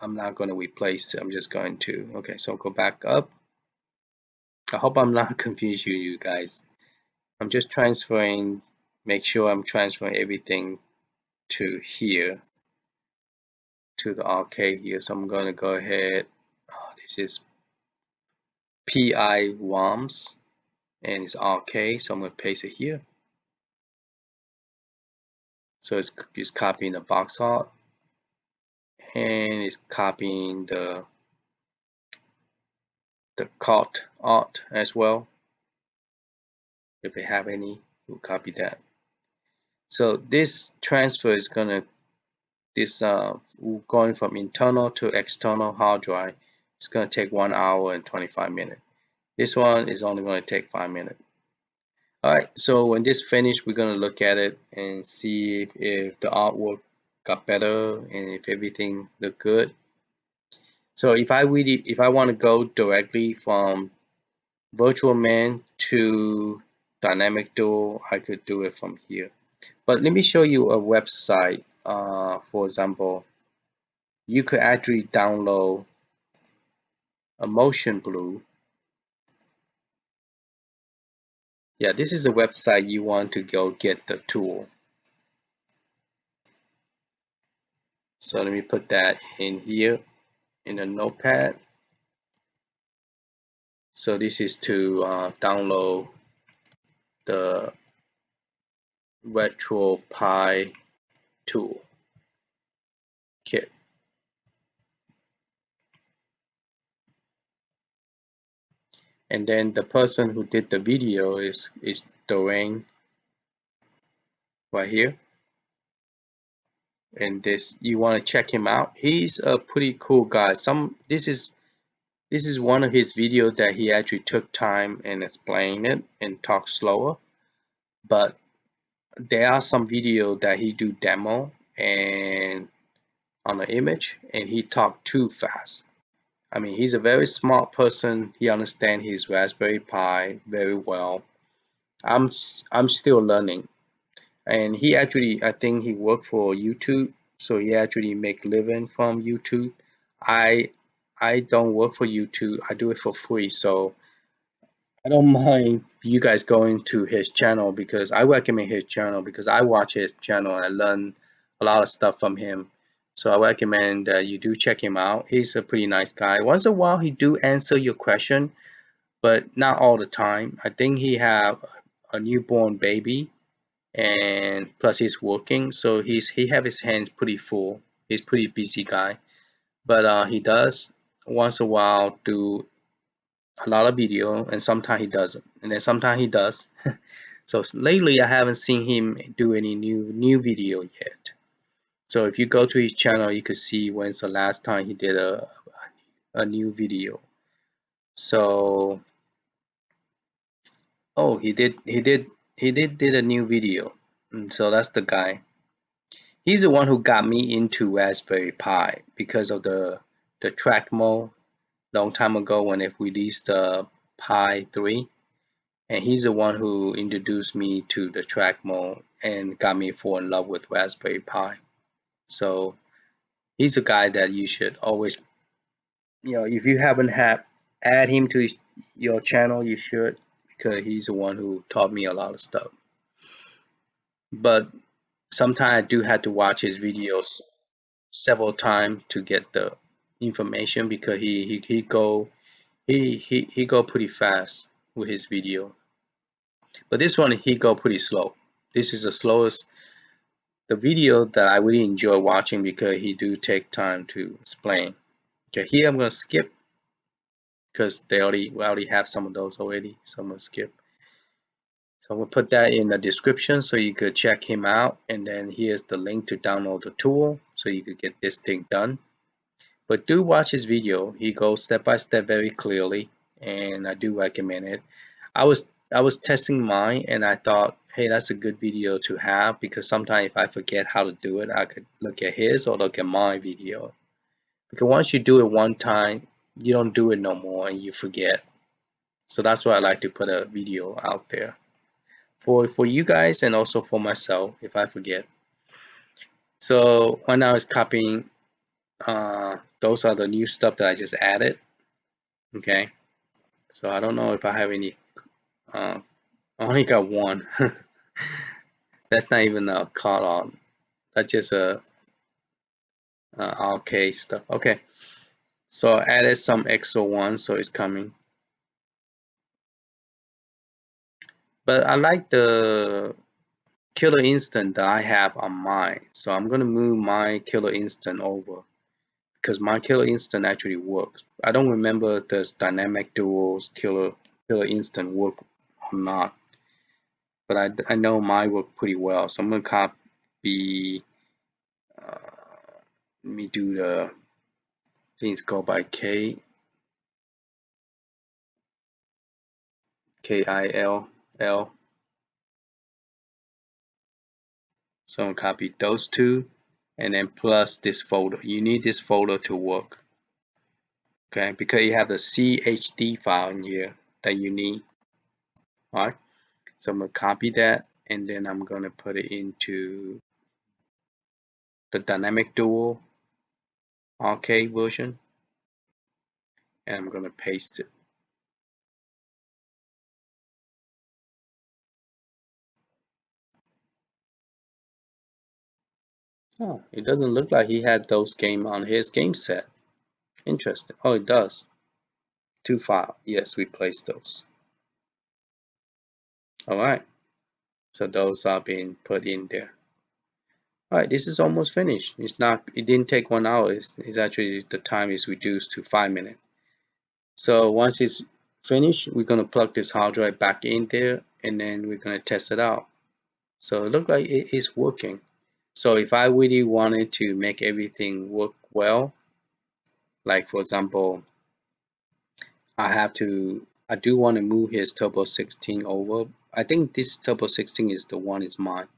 I'm not going to replace it. I'm just going to, okay, so go back up. I hope I'm not confusing you guys. I'm just transferring, make sure I'm transferring everything to here, to the arcade here. So I'm going to go ahead. This is piroms, and it's arcade. So I'm going to paste it here. So it's copying the box art, and it's copying the cart art as well. If they have any, we'll copy that. So this transfer is gonna going from internal to external hard drive. It's gonna take 1 hour and 25 minutes. This one is only gonna take 5 minutes. Alright, so when this finished, we're gonna look at it and see if the artwork got better and if everything looked good. So if I want to go directly from Virtual Man to Dynamic Duo, I could do it from here. But let me show you a website. For example, you could actually download a motion blue. Yeah, this is the website you want to go get the tool. So let me put that in here in the notepad. So this is to download the Retropie tool kit. And then the person who did the video is Dwayne right here. And this, you want to check him out. He's a pretty cool guy. This is one of his videos that he actually took time and explained it and talk slower. But there are some videos that he do demo and on the image, and he talk too fast. I mean, he's a very smart person. He understands his Raspberry Pi very well. I'm still learning. And he actually, I think he worked for YouTube, so he actually make living from YouTube. I I don't work for YouTube. I do it for free, so I don't mind you guys going to his channel, because I recommend his channel because I watch his channel and I learn a lot of stuff from him. So I recommend that you do check him out. He's a pretty nice guy. Once in a while he do answer your question, but not all the time. I think he have a newborn baby, and plus he's working, so he have his hands pretty full. He's pretty busy guy, but he does once in a while do a lot of video, and sometimes he doesn't, and then sometimes he does. So lately I haven't seen him do any new video yet. So if you go to his channel, you could see when's the last time he did a new video. So oh, he did a new video. So that's the guy. He's the one who got me into Raspberry Pi because of the track mode long time ago when it released the Pi 3, and he's the one who introduced me to the track mode and got me fall in love with Raspberry Pi. So he's a guy that you should always, if you haven't add him to your channel, you should, because he's the one who taught me a lot of stuff. But sometimes I do have to watch his videos several times to get the information, because he go pretty fast with his video. But this one he go pretty slow. This is the slowest the video that I really enjoy watching, because he do take time to explain. Okay, here I'm gonna skip because we already have some of those already, so I'm gonna skip. So I'm gonna put that in the description so you could check him out, and then here's the link to download the tool so you could get this thing done. But do watch his video. He goes step by step very clearly, and I do recommend it. I was testing mine, and I thought, hey, that's a good video to have, because sometimes if I forget how to do it, I could look at his or look at my video. Because once you do it one time, you don't do it no more, and you forget. So that's why I like to put a video out there for you guys, and also for myself if I forget. So right now it's copying. Those are the new stuff that I just added. Okay. So I don't know if I have any. I only got one. That's not even a call on. That's just a okay stuff. Okay. So I added some exo one, so it's coming. But I like the killer instant that I have on mine. So I'm gonna move my killer instant over, because my killer instant actually works. I don't remember if this dynamic duos killer instant work or not, but I know mine work pretty well. So I'm gonna copy. Let me do the things go by KILL. So I'm gonna copy those two, and then plus this folder. You need this folder to work. Okay, because you have the CHD file in here that you need. Alright, so I'm gonna copy that, and then I'm gonna put it into the dynamic dual arcade version, and I'm gonna paste it. Oh, it doesn't look like he had those games on his game set. Interesting. Oh, it does. 2 file. Yes, we placed those. Alright, so those are being put in there. Alright, this is almost finished. It didn't take 1 hour. It's actually, the time is reduced to 5 minutes. So once it's finished, we're gonna plug this hard drive back in there, and then we're gonna test it out. So it looks like it is working. So if I really wanted to make everything work well, like for example, I do want to move his Turbo 16 over. I think this Turbo 16 is the one is mine.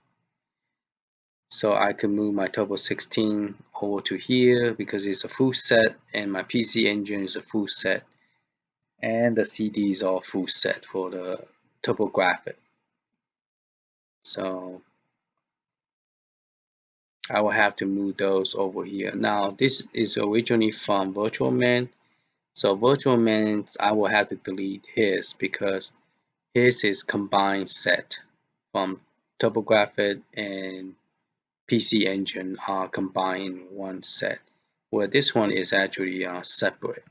So I can move my Turbo 16 over to here because it's a full set, and my PC engine is a full set, and the CD is all full set for the TurboGrafx. So I will have to move those over here. Now this is originally from Virtual Man. So Virtual Man, I will have to delete his because his is combined set from TurboGrafx and PC Engine are combined in one set, where this one is actually separate.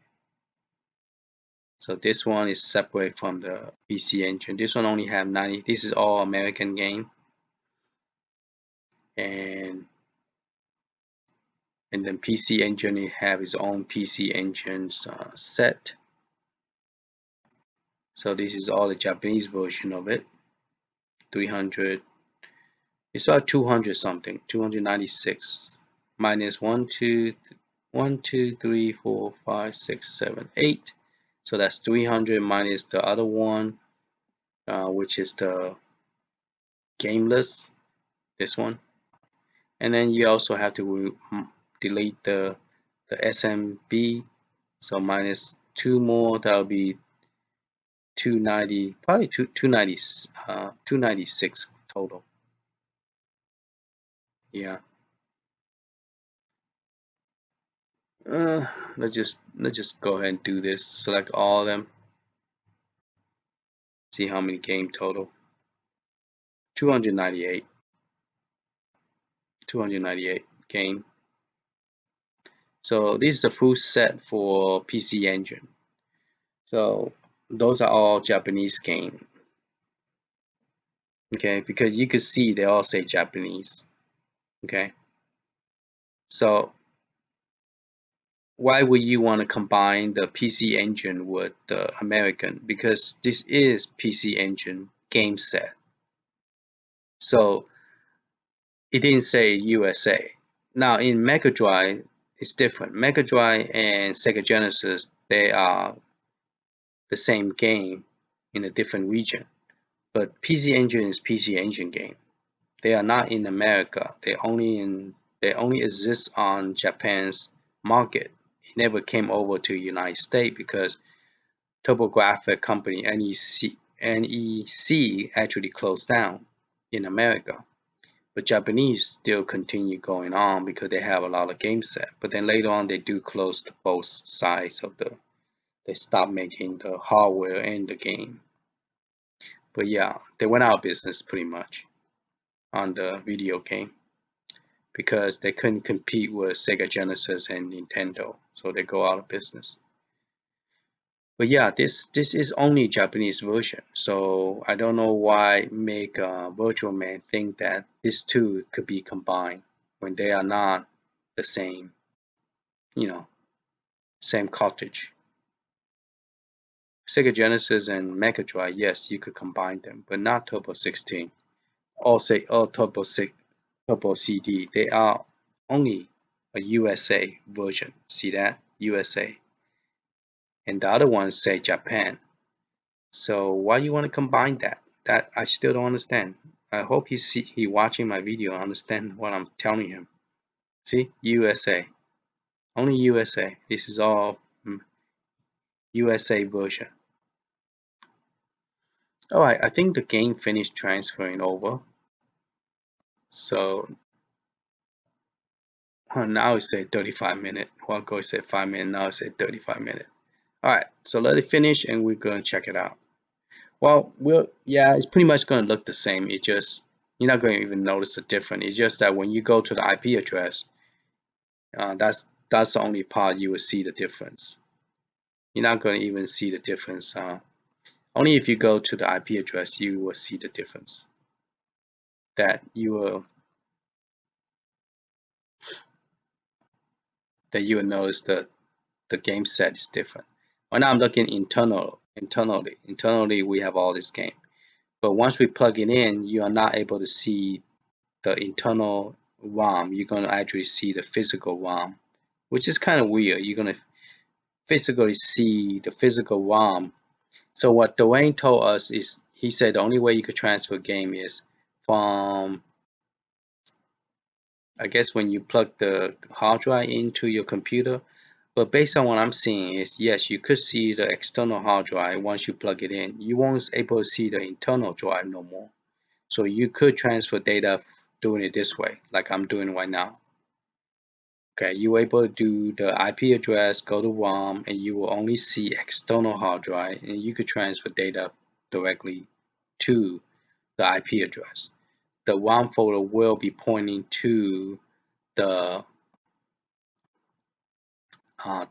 So this one is separate from the PC Engine. This one only have 90. This is all American game, and then PC Engine have its own PC Engines set. So this is all the Japanese version of it. 300. It's about 200 something. 296 minus 1, 2, 1, 2, 3, 4, 5, 6, 7, 8. So that's 300 minus the other one, which is the gameless. This one. And then you also have to delete the SMB. So minus 2 more, that'll be 290, probably 290, 296 total. Yeah. Let's just go ahead and do this. Select all of them. See how many game total. 298. 298 game. So this is a full set for PC Engine. So those are all Japanese game. Okay, because you can see they all say Japanese. Okay. So why would you want to combine the PC engine with the American? Because this is PC engine game set. So it didn't say USA. Now in Mega Drive, it's different. Mega Drive and Sega Genesis, they are the same game in a different region. But PC Engine is PC Engine game. They are not in America. They only exist on Japan's market. It never came over to United States because TurboGrafx company NEC actually closed down in America. But Japanese still continue going on because they have a lot of game set. But then later on they do close both sides of they stop making the hardware and the game. But yeah, they went out of business pretty much on the video game because they couldn't compete with Sega Genesis and Nintendo, so they go out of business. But yeah, this is only Japanese version, so I don't know why make Virtual Man think that these two could be combined when they are not the same, same cartridge. Sega Genesis and Mega Drive, yes, you could combine them, but not Turbo 16 or Turbo 6, Turbo CD. They are only a USA version. See that? USA. And the other ones say Japan. So why you want to combine that? That I still don't understand. I hope he watching my video and understand what I'm telling him. See, USA, only USA. This is all USA version. All right, I think the game finished transferring over. So now it said 35 minutes. A while ago it said 5 minutes. Now it said 35 minutes. All right, so let it finish and we're gonna check it out. Well, yeah, it's pretty much gonna look the same. It just you're not gonna even notice the difference. It's just that when you go to the IP address, that's the only part you will see the difference. You're not gonna even see the difference. Only if you go to the IP address you will see the difference. That you will notice that the game set is different. Right now I'm looking internally. Internally we have all this game. But once we plug it in, you are not able to see the internal ROM. You're going to actually see the physical ROM, which is kind of weird. You're going to physically see the physical ROM. So what Dwayne told us is, he said the only way you could transfer a game is from, I guess, when you plug the hard drive into your computer. But based on what I'm seeing is, yes, you could see the external hard drive once you plug it in. You won't be able to see the internal drive no more. So you could transfer data doing it this way, like I'm doing right now. Okay, you're able to do the IP address, go to ROM, and you will only see external hard drive, and you could transfer data directly to the IP address. The ROM folder will be pointing to the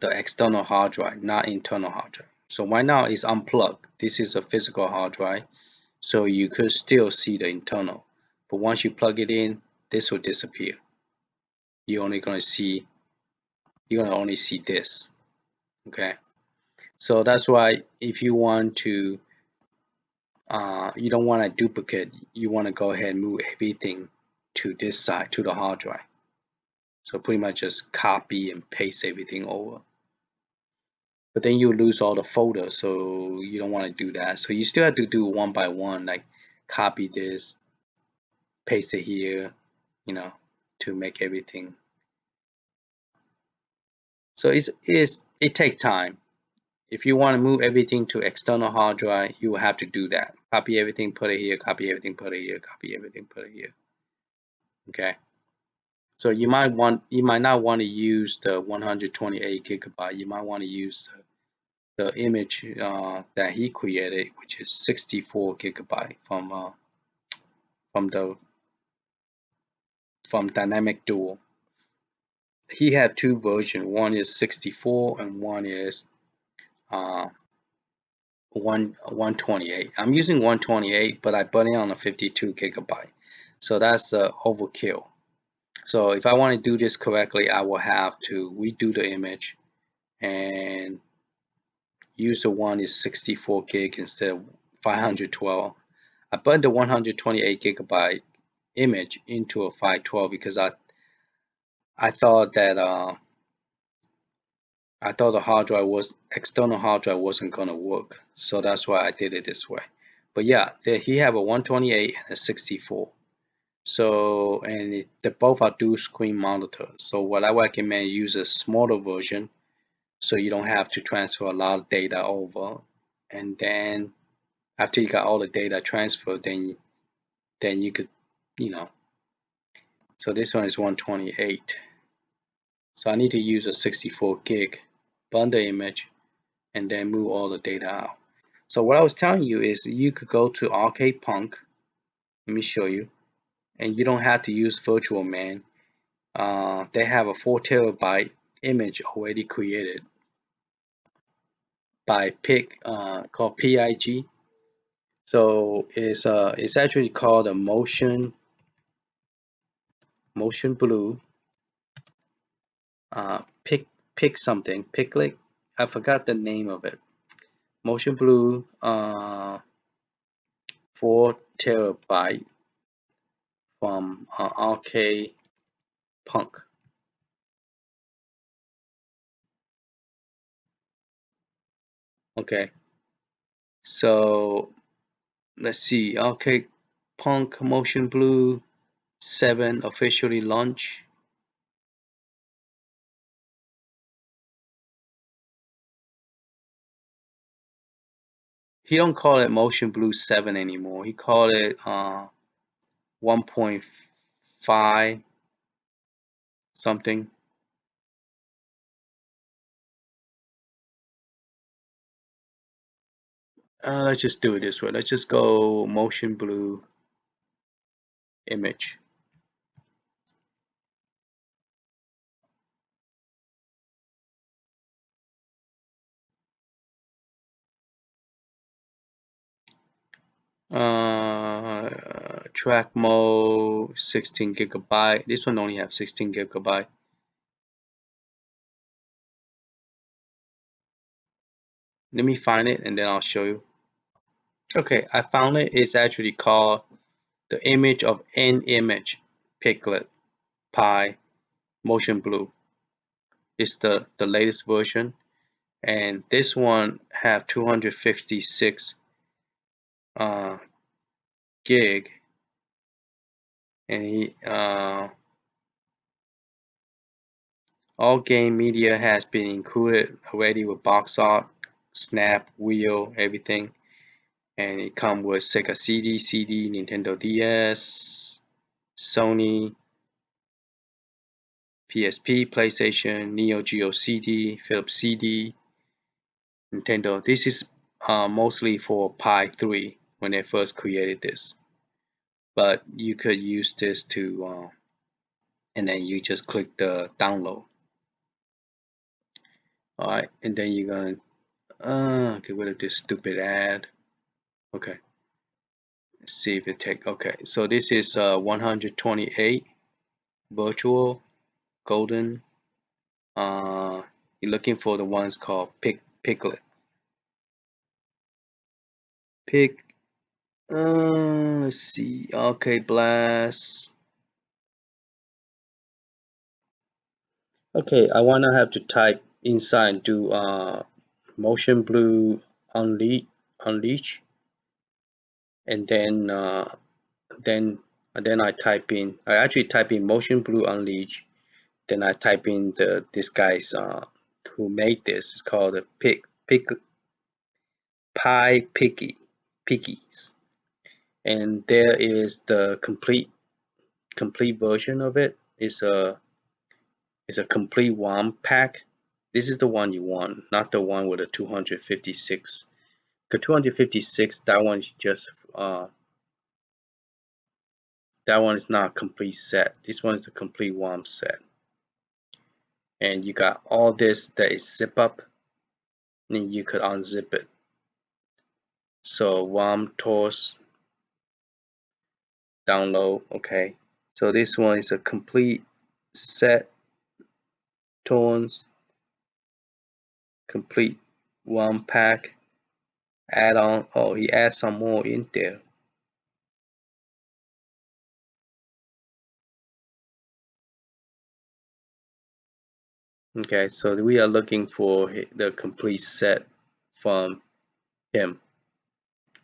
external hard drive, not internal hard drive. So right now it's unplugged. This is a physical hard drive, so you could still see the internal. But once you plug it in, this will disappear. You're only going to see this. Okay, so that's why if you want to you don't want to duplicate, you want to go ahead and move everything to this side, to the hard drive. So pretty much just copy and paste everything over. But then you lose all the folders, so you don't want to do that. So you still have to do one by one, like copy this, paste it here, to make everything. So it takes time. If you want to move everything to external hard drive, you will have to do that. Copy everything, put it here, copy everything, put it here, copy everything, put it here. Okay. So you might not want to use the 128 gigabyte. You might want to use the image that he created, which is 64 gigabyte from Dynamic Duo. He had two versions. One is 64 and one is 128. I'm using 128, but I put it on a 52 gigabyte. So that's the overkill. So if I want to do this correctly, I will have to redo the image and user one is 64 gig instead of 512. I put the 128 gigabyte image into a 512 because I thought that I thought the hard drive was external hard drive wasn't gonna work, so that's why I did it this way. But yeah, he have a 128 and a 64. So they both are dual screen monitors. So what I recommend, use a smaller version so you don't have to transfer a lot of data over. And then after you got all the data transferred, then you could, you know. So this one is 128. So I need to use a 64 gig bundle image and then move all the data out. So what I was telling you is you could go to Arcade Punk. Let me show you. And you don't have to use Virtual Man. They have a 4 terabyte image already created by called PIG. So it's actually called a motion blue pick something piclic. I forgot the name of it. Motion blue 4 terabyte from Arcade Punk. Okay, so let's see. Arcade Punk Motion Blue 7 officially launched. He don't call it Motion Blue 7 anymore. He called it 1.5 something. Let's just do it this way. Let's just go Motion Blue image. Track mode 16 gigabyte. This one only have 16 gigabyte. Let me find it and then I'll show you. Okay, I found it. It's actually called the image of N image Piglet Pi Motion Blue. It's the latest version, and this one have 256 gig, and all game media has been included already with box art, snap, wheel, everything, and it comes with Sega CD, Nintendo DS, Sony, PSP, PlayStation, Neo Geo CD, Philips CD, Nintendo. This is mostly for Pi 3 when they first created this, but you could use this to and then you just click the download. Alright, and then you're gonna get rid of this stupid ad. Okay, let's see if it take. Okay, so this is 128 virtual golden. You're looking for the ones called piglet. Pig. Let's see. Okay, blast. Okay, I wanna have to type inside and do motion blue unleash, and then I type in. I actually type in motion blue unleash. Then I type in this guy's who made this. It's called the pipiggies, and there is the complete version of it. It's a complete WOM pack. This is the one you want, not the one with a 256. The 256, that one is just that one is not a complete set. This one is a complete WOM set, and you got all this that is zip up, and you could unzip it. So WOM tours download. Okay, so this one is a complete set tones. complete one pack add on. Oh, he adds some more in there. Okay, so we are looking for the complete set from him,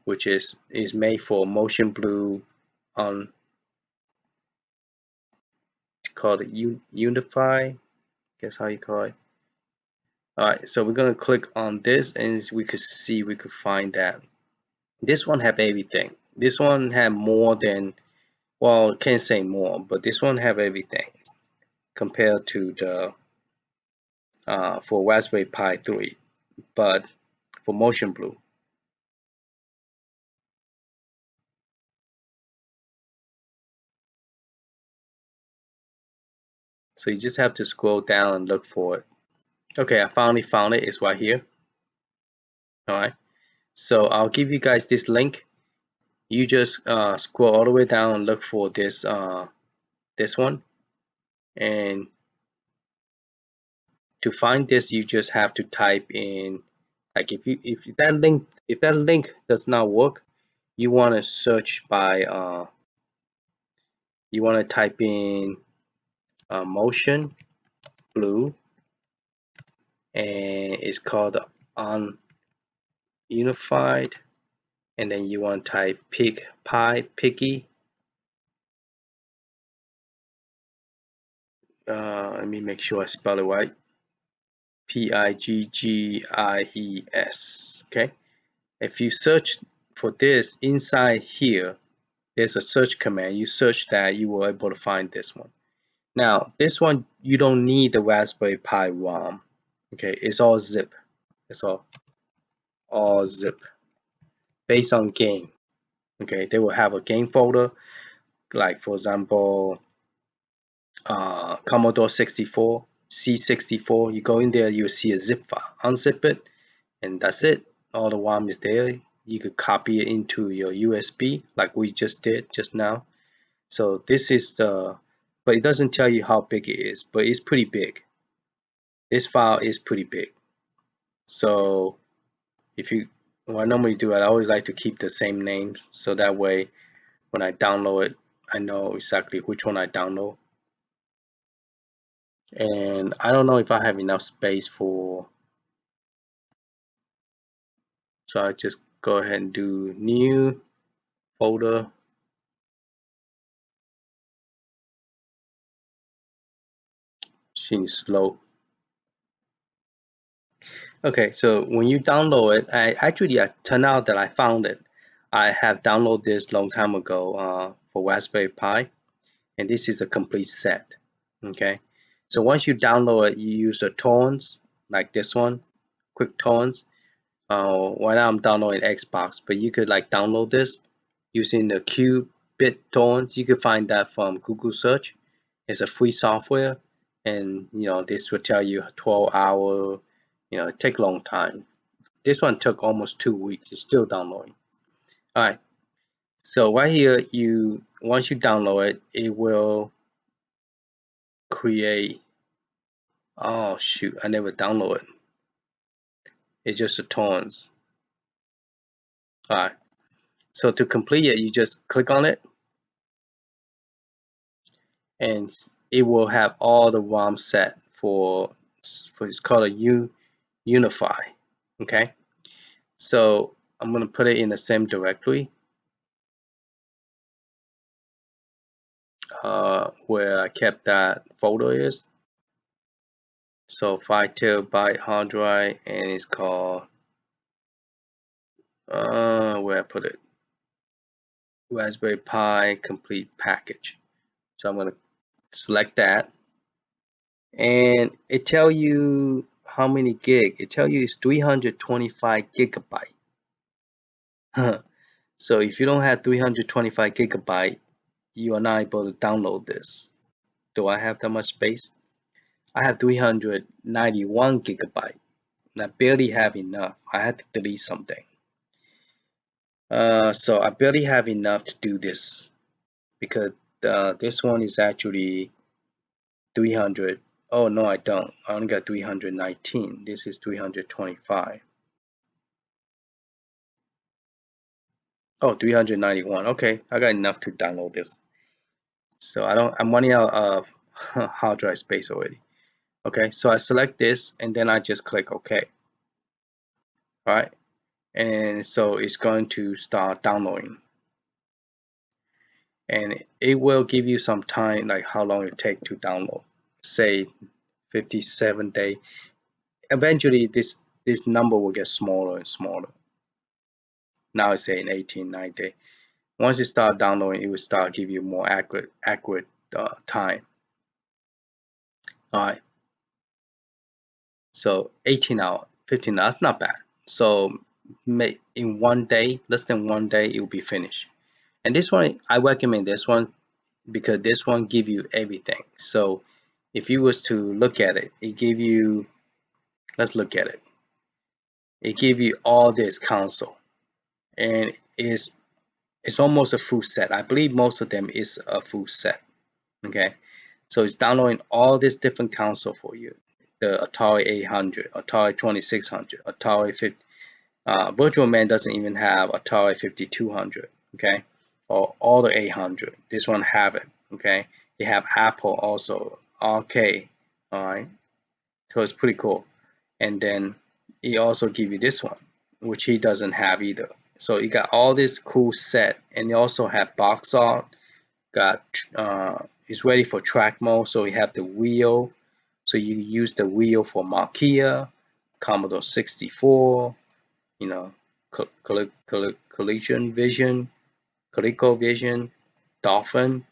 which is made for motion blue on called it Unify. Guess how you call it. Alright, so we're gonna click on this and we could see we could find that this one have everything. This one have more than, well, can't say more, but this one have everything compared to the for Raspberry Pi 3, but for motion blue. So you just have to scroll down and look for it. Okay, I finally found it. It's right here. Alright, so I'll give you guys this link. You just scroll all the way down and look for this this one, and to find this you just have to type in, like if that link does not work, you want to search by you want to type in motion blue, and it's called unified, and then you want to type piggy. Let me make sure I spell it right. Piggies. Okay, if you search for this inside here, there's a search command. You search that, you will able to find this one. Now this one you don't need the Raspberry Pi ROM. Okay, it's all zip. It's all zip based on game. Okay, they will have a game folder, like for example Commodore 64, C64. You go in there, you see a zip file. Unzip it, and that's it. All the ROM is there. You could copy it into your USB like we just did just now. So this is the, but it doesn't tell you how big it is, but it's pretty big. This file is pretty big. So if you, what I normally do, I always like to keep the same name, so that way when I download it, I know exactly which one I download. And I don't know if I have enough space for, so I just go ahead and do new folder. Seems slow. Okay, so when you download it, I turned out that I found it. I have downloaded this long time ago for Raspberry Pi, and this is a complete set. Okay, so once you download it, you use the torrents like this one, quick torrents. Right now I'm downloading Xbox, but you could like download this using the Qbit torrents. You could find that from Google search. It's a free software, and you know this will tell you 12-hour. You know, it take a long time. This one took almost 2 weeks. It's still downloading. All right. So right here, you once you download it, it will create. Oh shoot! I never download it. It's just the torrents. All right. So to complete it, you just click on it, and it will have all the ROM set for it's called a Unify. Okay. So I'm gonna put it in the same directory where I kept that folder is. So 5 TB hard drive, and it's called where I put it, Raspberry Pi complete package. So I'm gonna select that, and it tell you how many gig. It tell you it's 325 gigabyte. So if you don't have 325 gigabyte, you are not able to download this. Do I have that much space? I have 391 gigabyte. I barely have enough. I had to delete something. So I barely have enough to do this because this one is actually 300 Oh no, I don't. I only got 319. This is 325. Oh, 391. Okay, I got enough to download this. So I'm running out of hard drive space already. Okay, so I select this and then I just click OK. All right, and so it's going to start downloading. And it will give you some time, like how long it take to download. Say 57 day. Eventually, this number will get smaller and smaller. Now it's saying 18, 90. Once you start downloading, it will start give you more accurate time. All right. So 18 hours, 15 hours, not bad. So in one day, less than one day, it will be finished. And this one, I recommend this one because this one give you everything. So if you was to look at it, it give you, let's look at it. It give you all this console, and it's almost a full set. I believe most of them is a full set. Okay, so it's downloading all this different console for you. The Atari 800, Atari 2600, Atari 50. Virtual Man doesn't even have Atari 5200. Okay, or all the 800. This one have it. Okay, they have Apple also, RK. All right, so it's pretty cool. And then he also give you this one, which he doesn't have either. So you got all this cool set, and you also have box art. Got it's ready for track mode, so you have the wheel. So you use the wheel for Markia, Commodore 64, you know, Collision Vision, ColecoVision, Dolphin.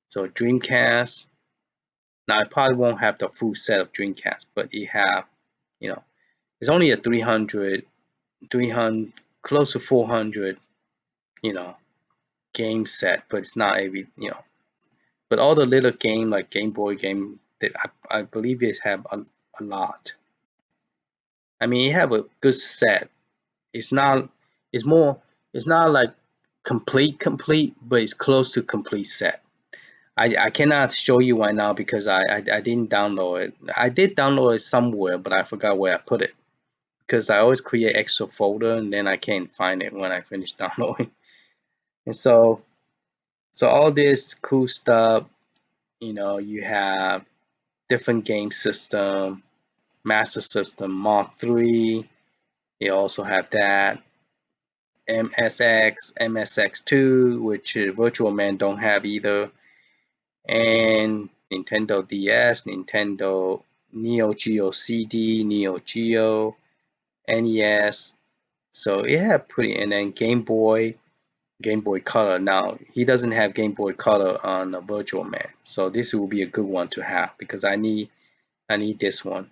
So Dreamcast. Now I probably won't have the full set of Dreamcast, but you have, you know, it's only a 300, close to 400, you know, game set, but it's not every, you know, but all the little game like Game Boy game that I believe it have a lot. I mean, it have a good set. It's not, it's more, it's not like complete, but it's close to complete set. I cannot show you right now because I didn't download it. I did download it somewhere, but I forgot where I put it because I always create extra folder and then I can't find it when I finish downloading. And so all this cool stuff, you know, you have different game system, Master System Mark III. You also have that MSX, MSX2, which Virtual Man don't have either, and Nintendo DS, Nintendo Neo Geo CD, Neo Geo, NES. So it had pretty, and then Game Boy, Game Boy Color. Now he doesn't have Game Boy Color on the Virtual Man, so this will be a good one to have because I need this one.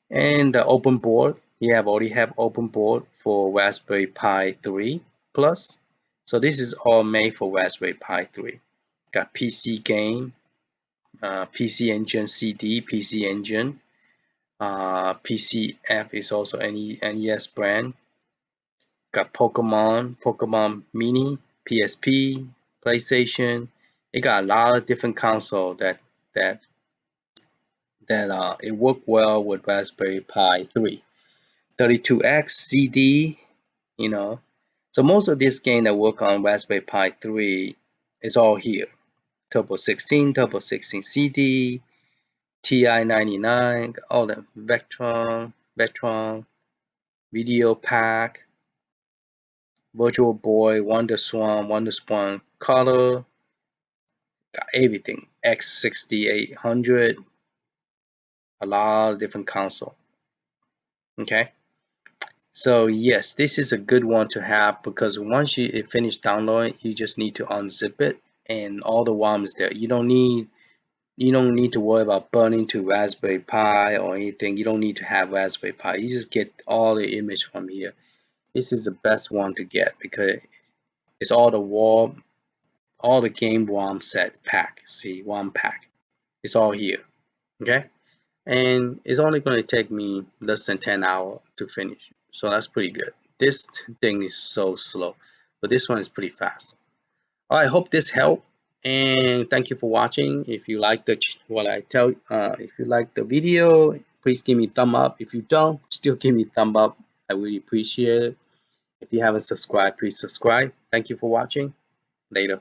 And the open board, you already have open board for Raspberry Pi 3 Plus. So this is all made for Raspberry Pi 3. Got PC game, PC Engine CD, PC Engine, PCF is also NES brand. Got Pokemon, Pokemon Mini, PSP, PlayStation. It got a lot of different console that it worked well with Raspberry Pi 3. 32X CD, you know. So most of this game that work on Raspberry Pi 3 is all here. Turbo 16, Turbo 16 CD, TI-99, all the Vectron, Video Pack, Virtual Boy, WonderSwan Color, got everything. X6800, a lot of different console. Okay. So yes, this is a good one to have because once you finish downloading, you just need to unzip it and all the ROM is there. You don't need to worry about burning to Raspberry Pi or anything. You don't need to have Raspberry Pi. You just get all the image from here. This is the best one to get because it's all the game ROM set pack. See, ROM pack. It's all here. Okay, and it's only going to take me less than 10 hours to finish, so that's pretty good. This thing is so slow, but this one is pretty fast. I hope this helped, And thank you for watching. If you like if you like the video, please give me a thumb up. If you don't, still give me a thumb up. I really appreciate it. If you haven't subscribed, please subscribe. Thank you for watching. Later.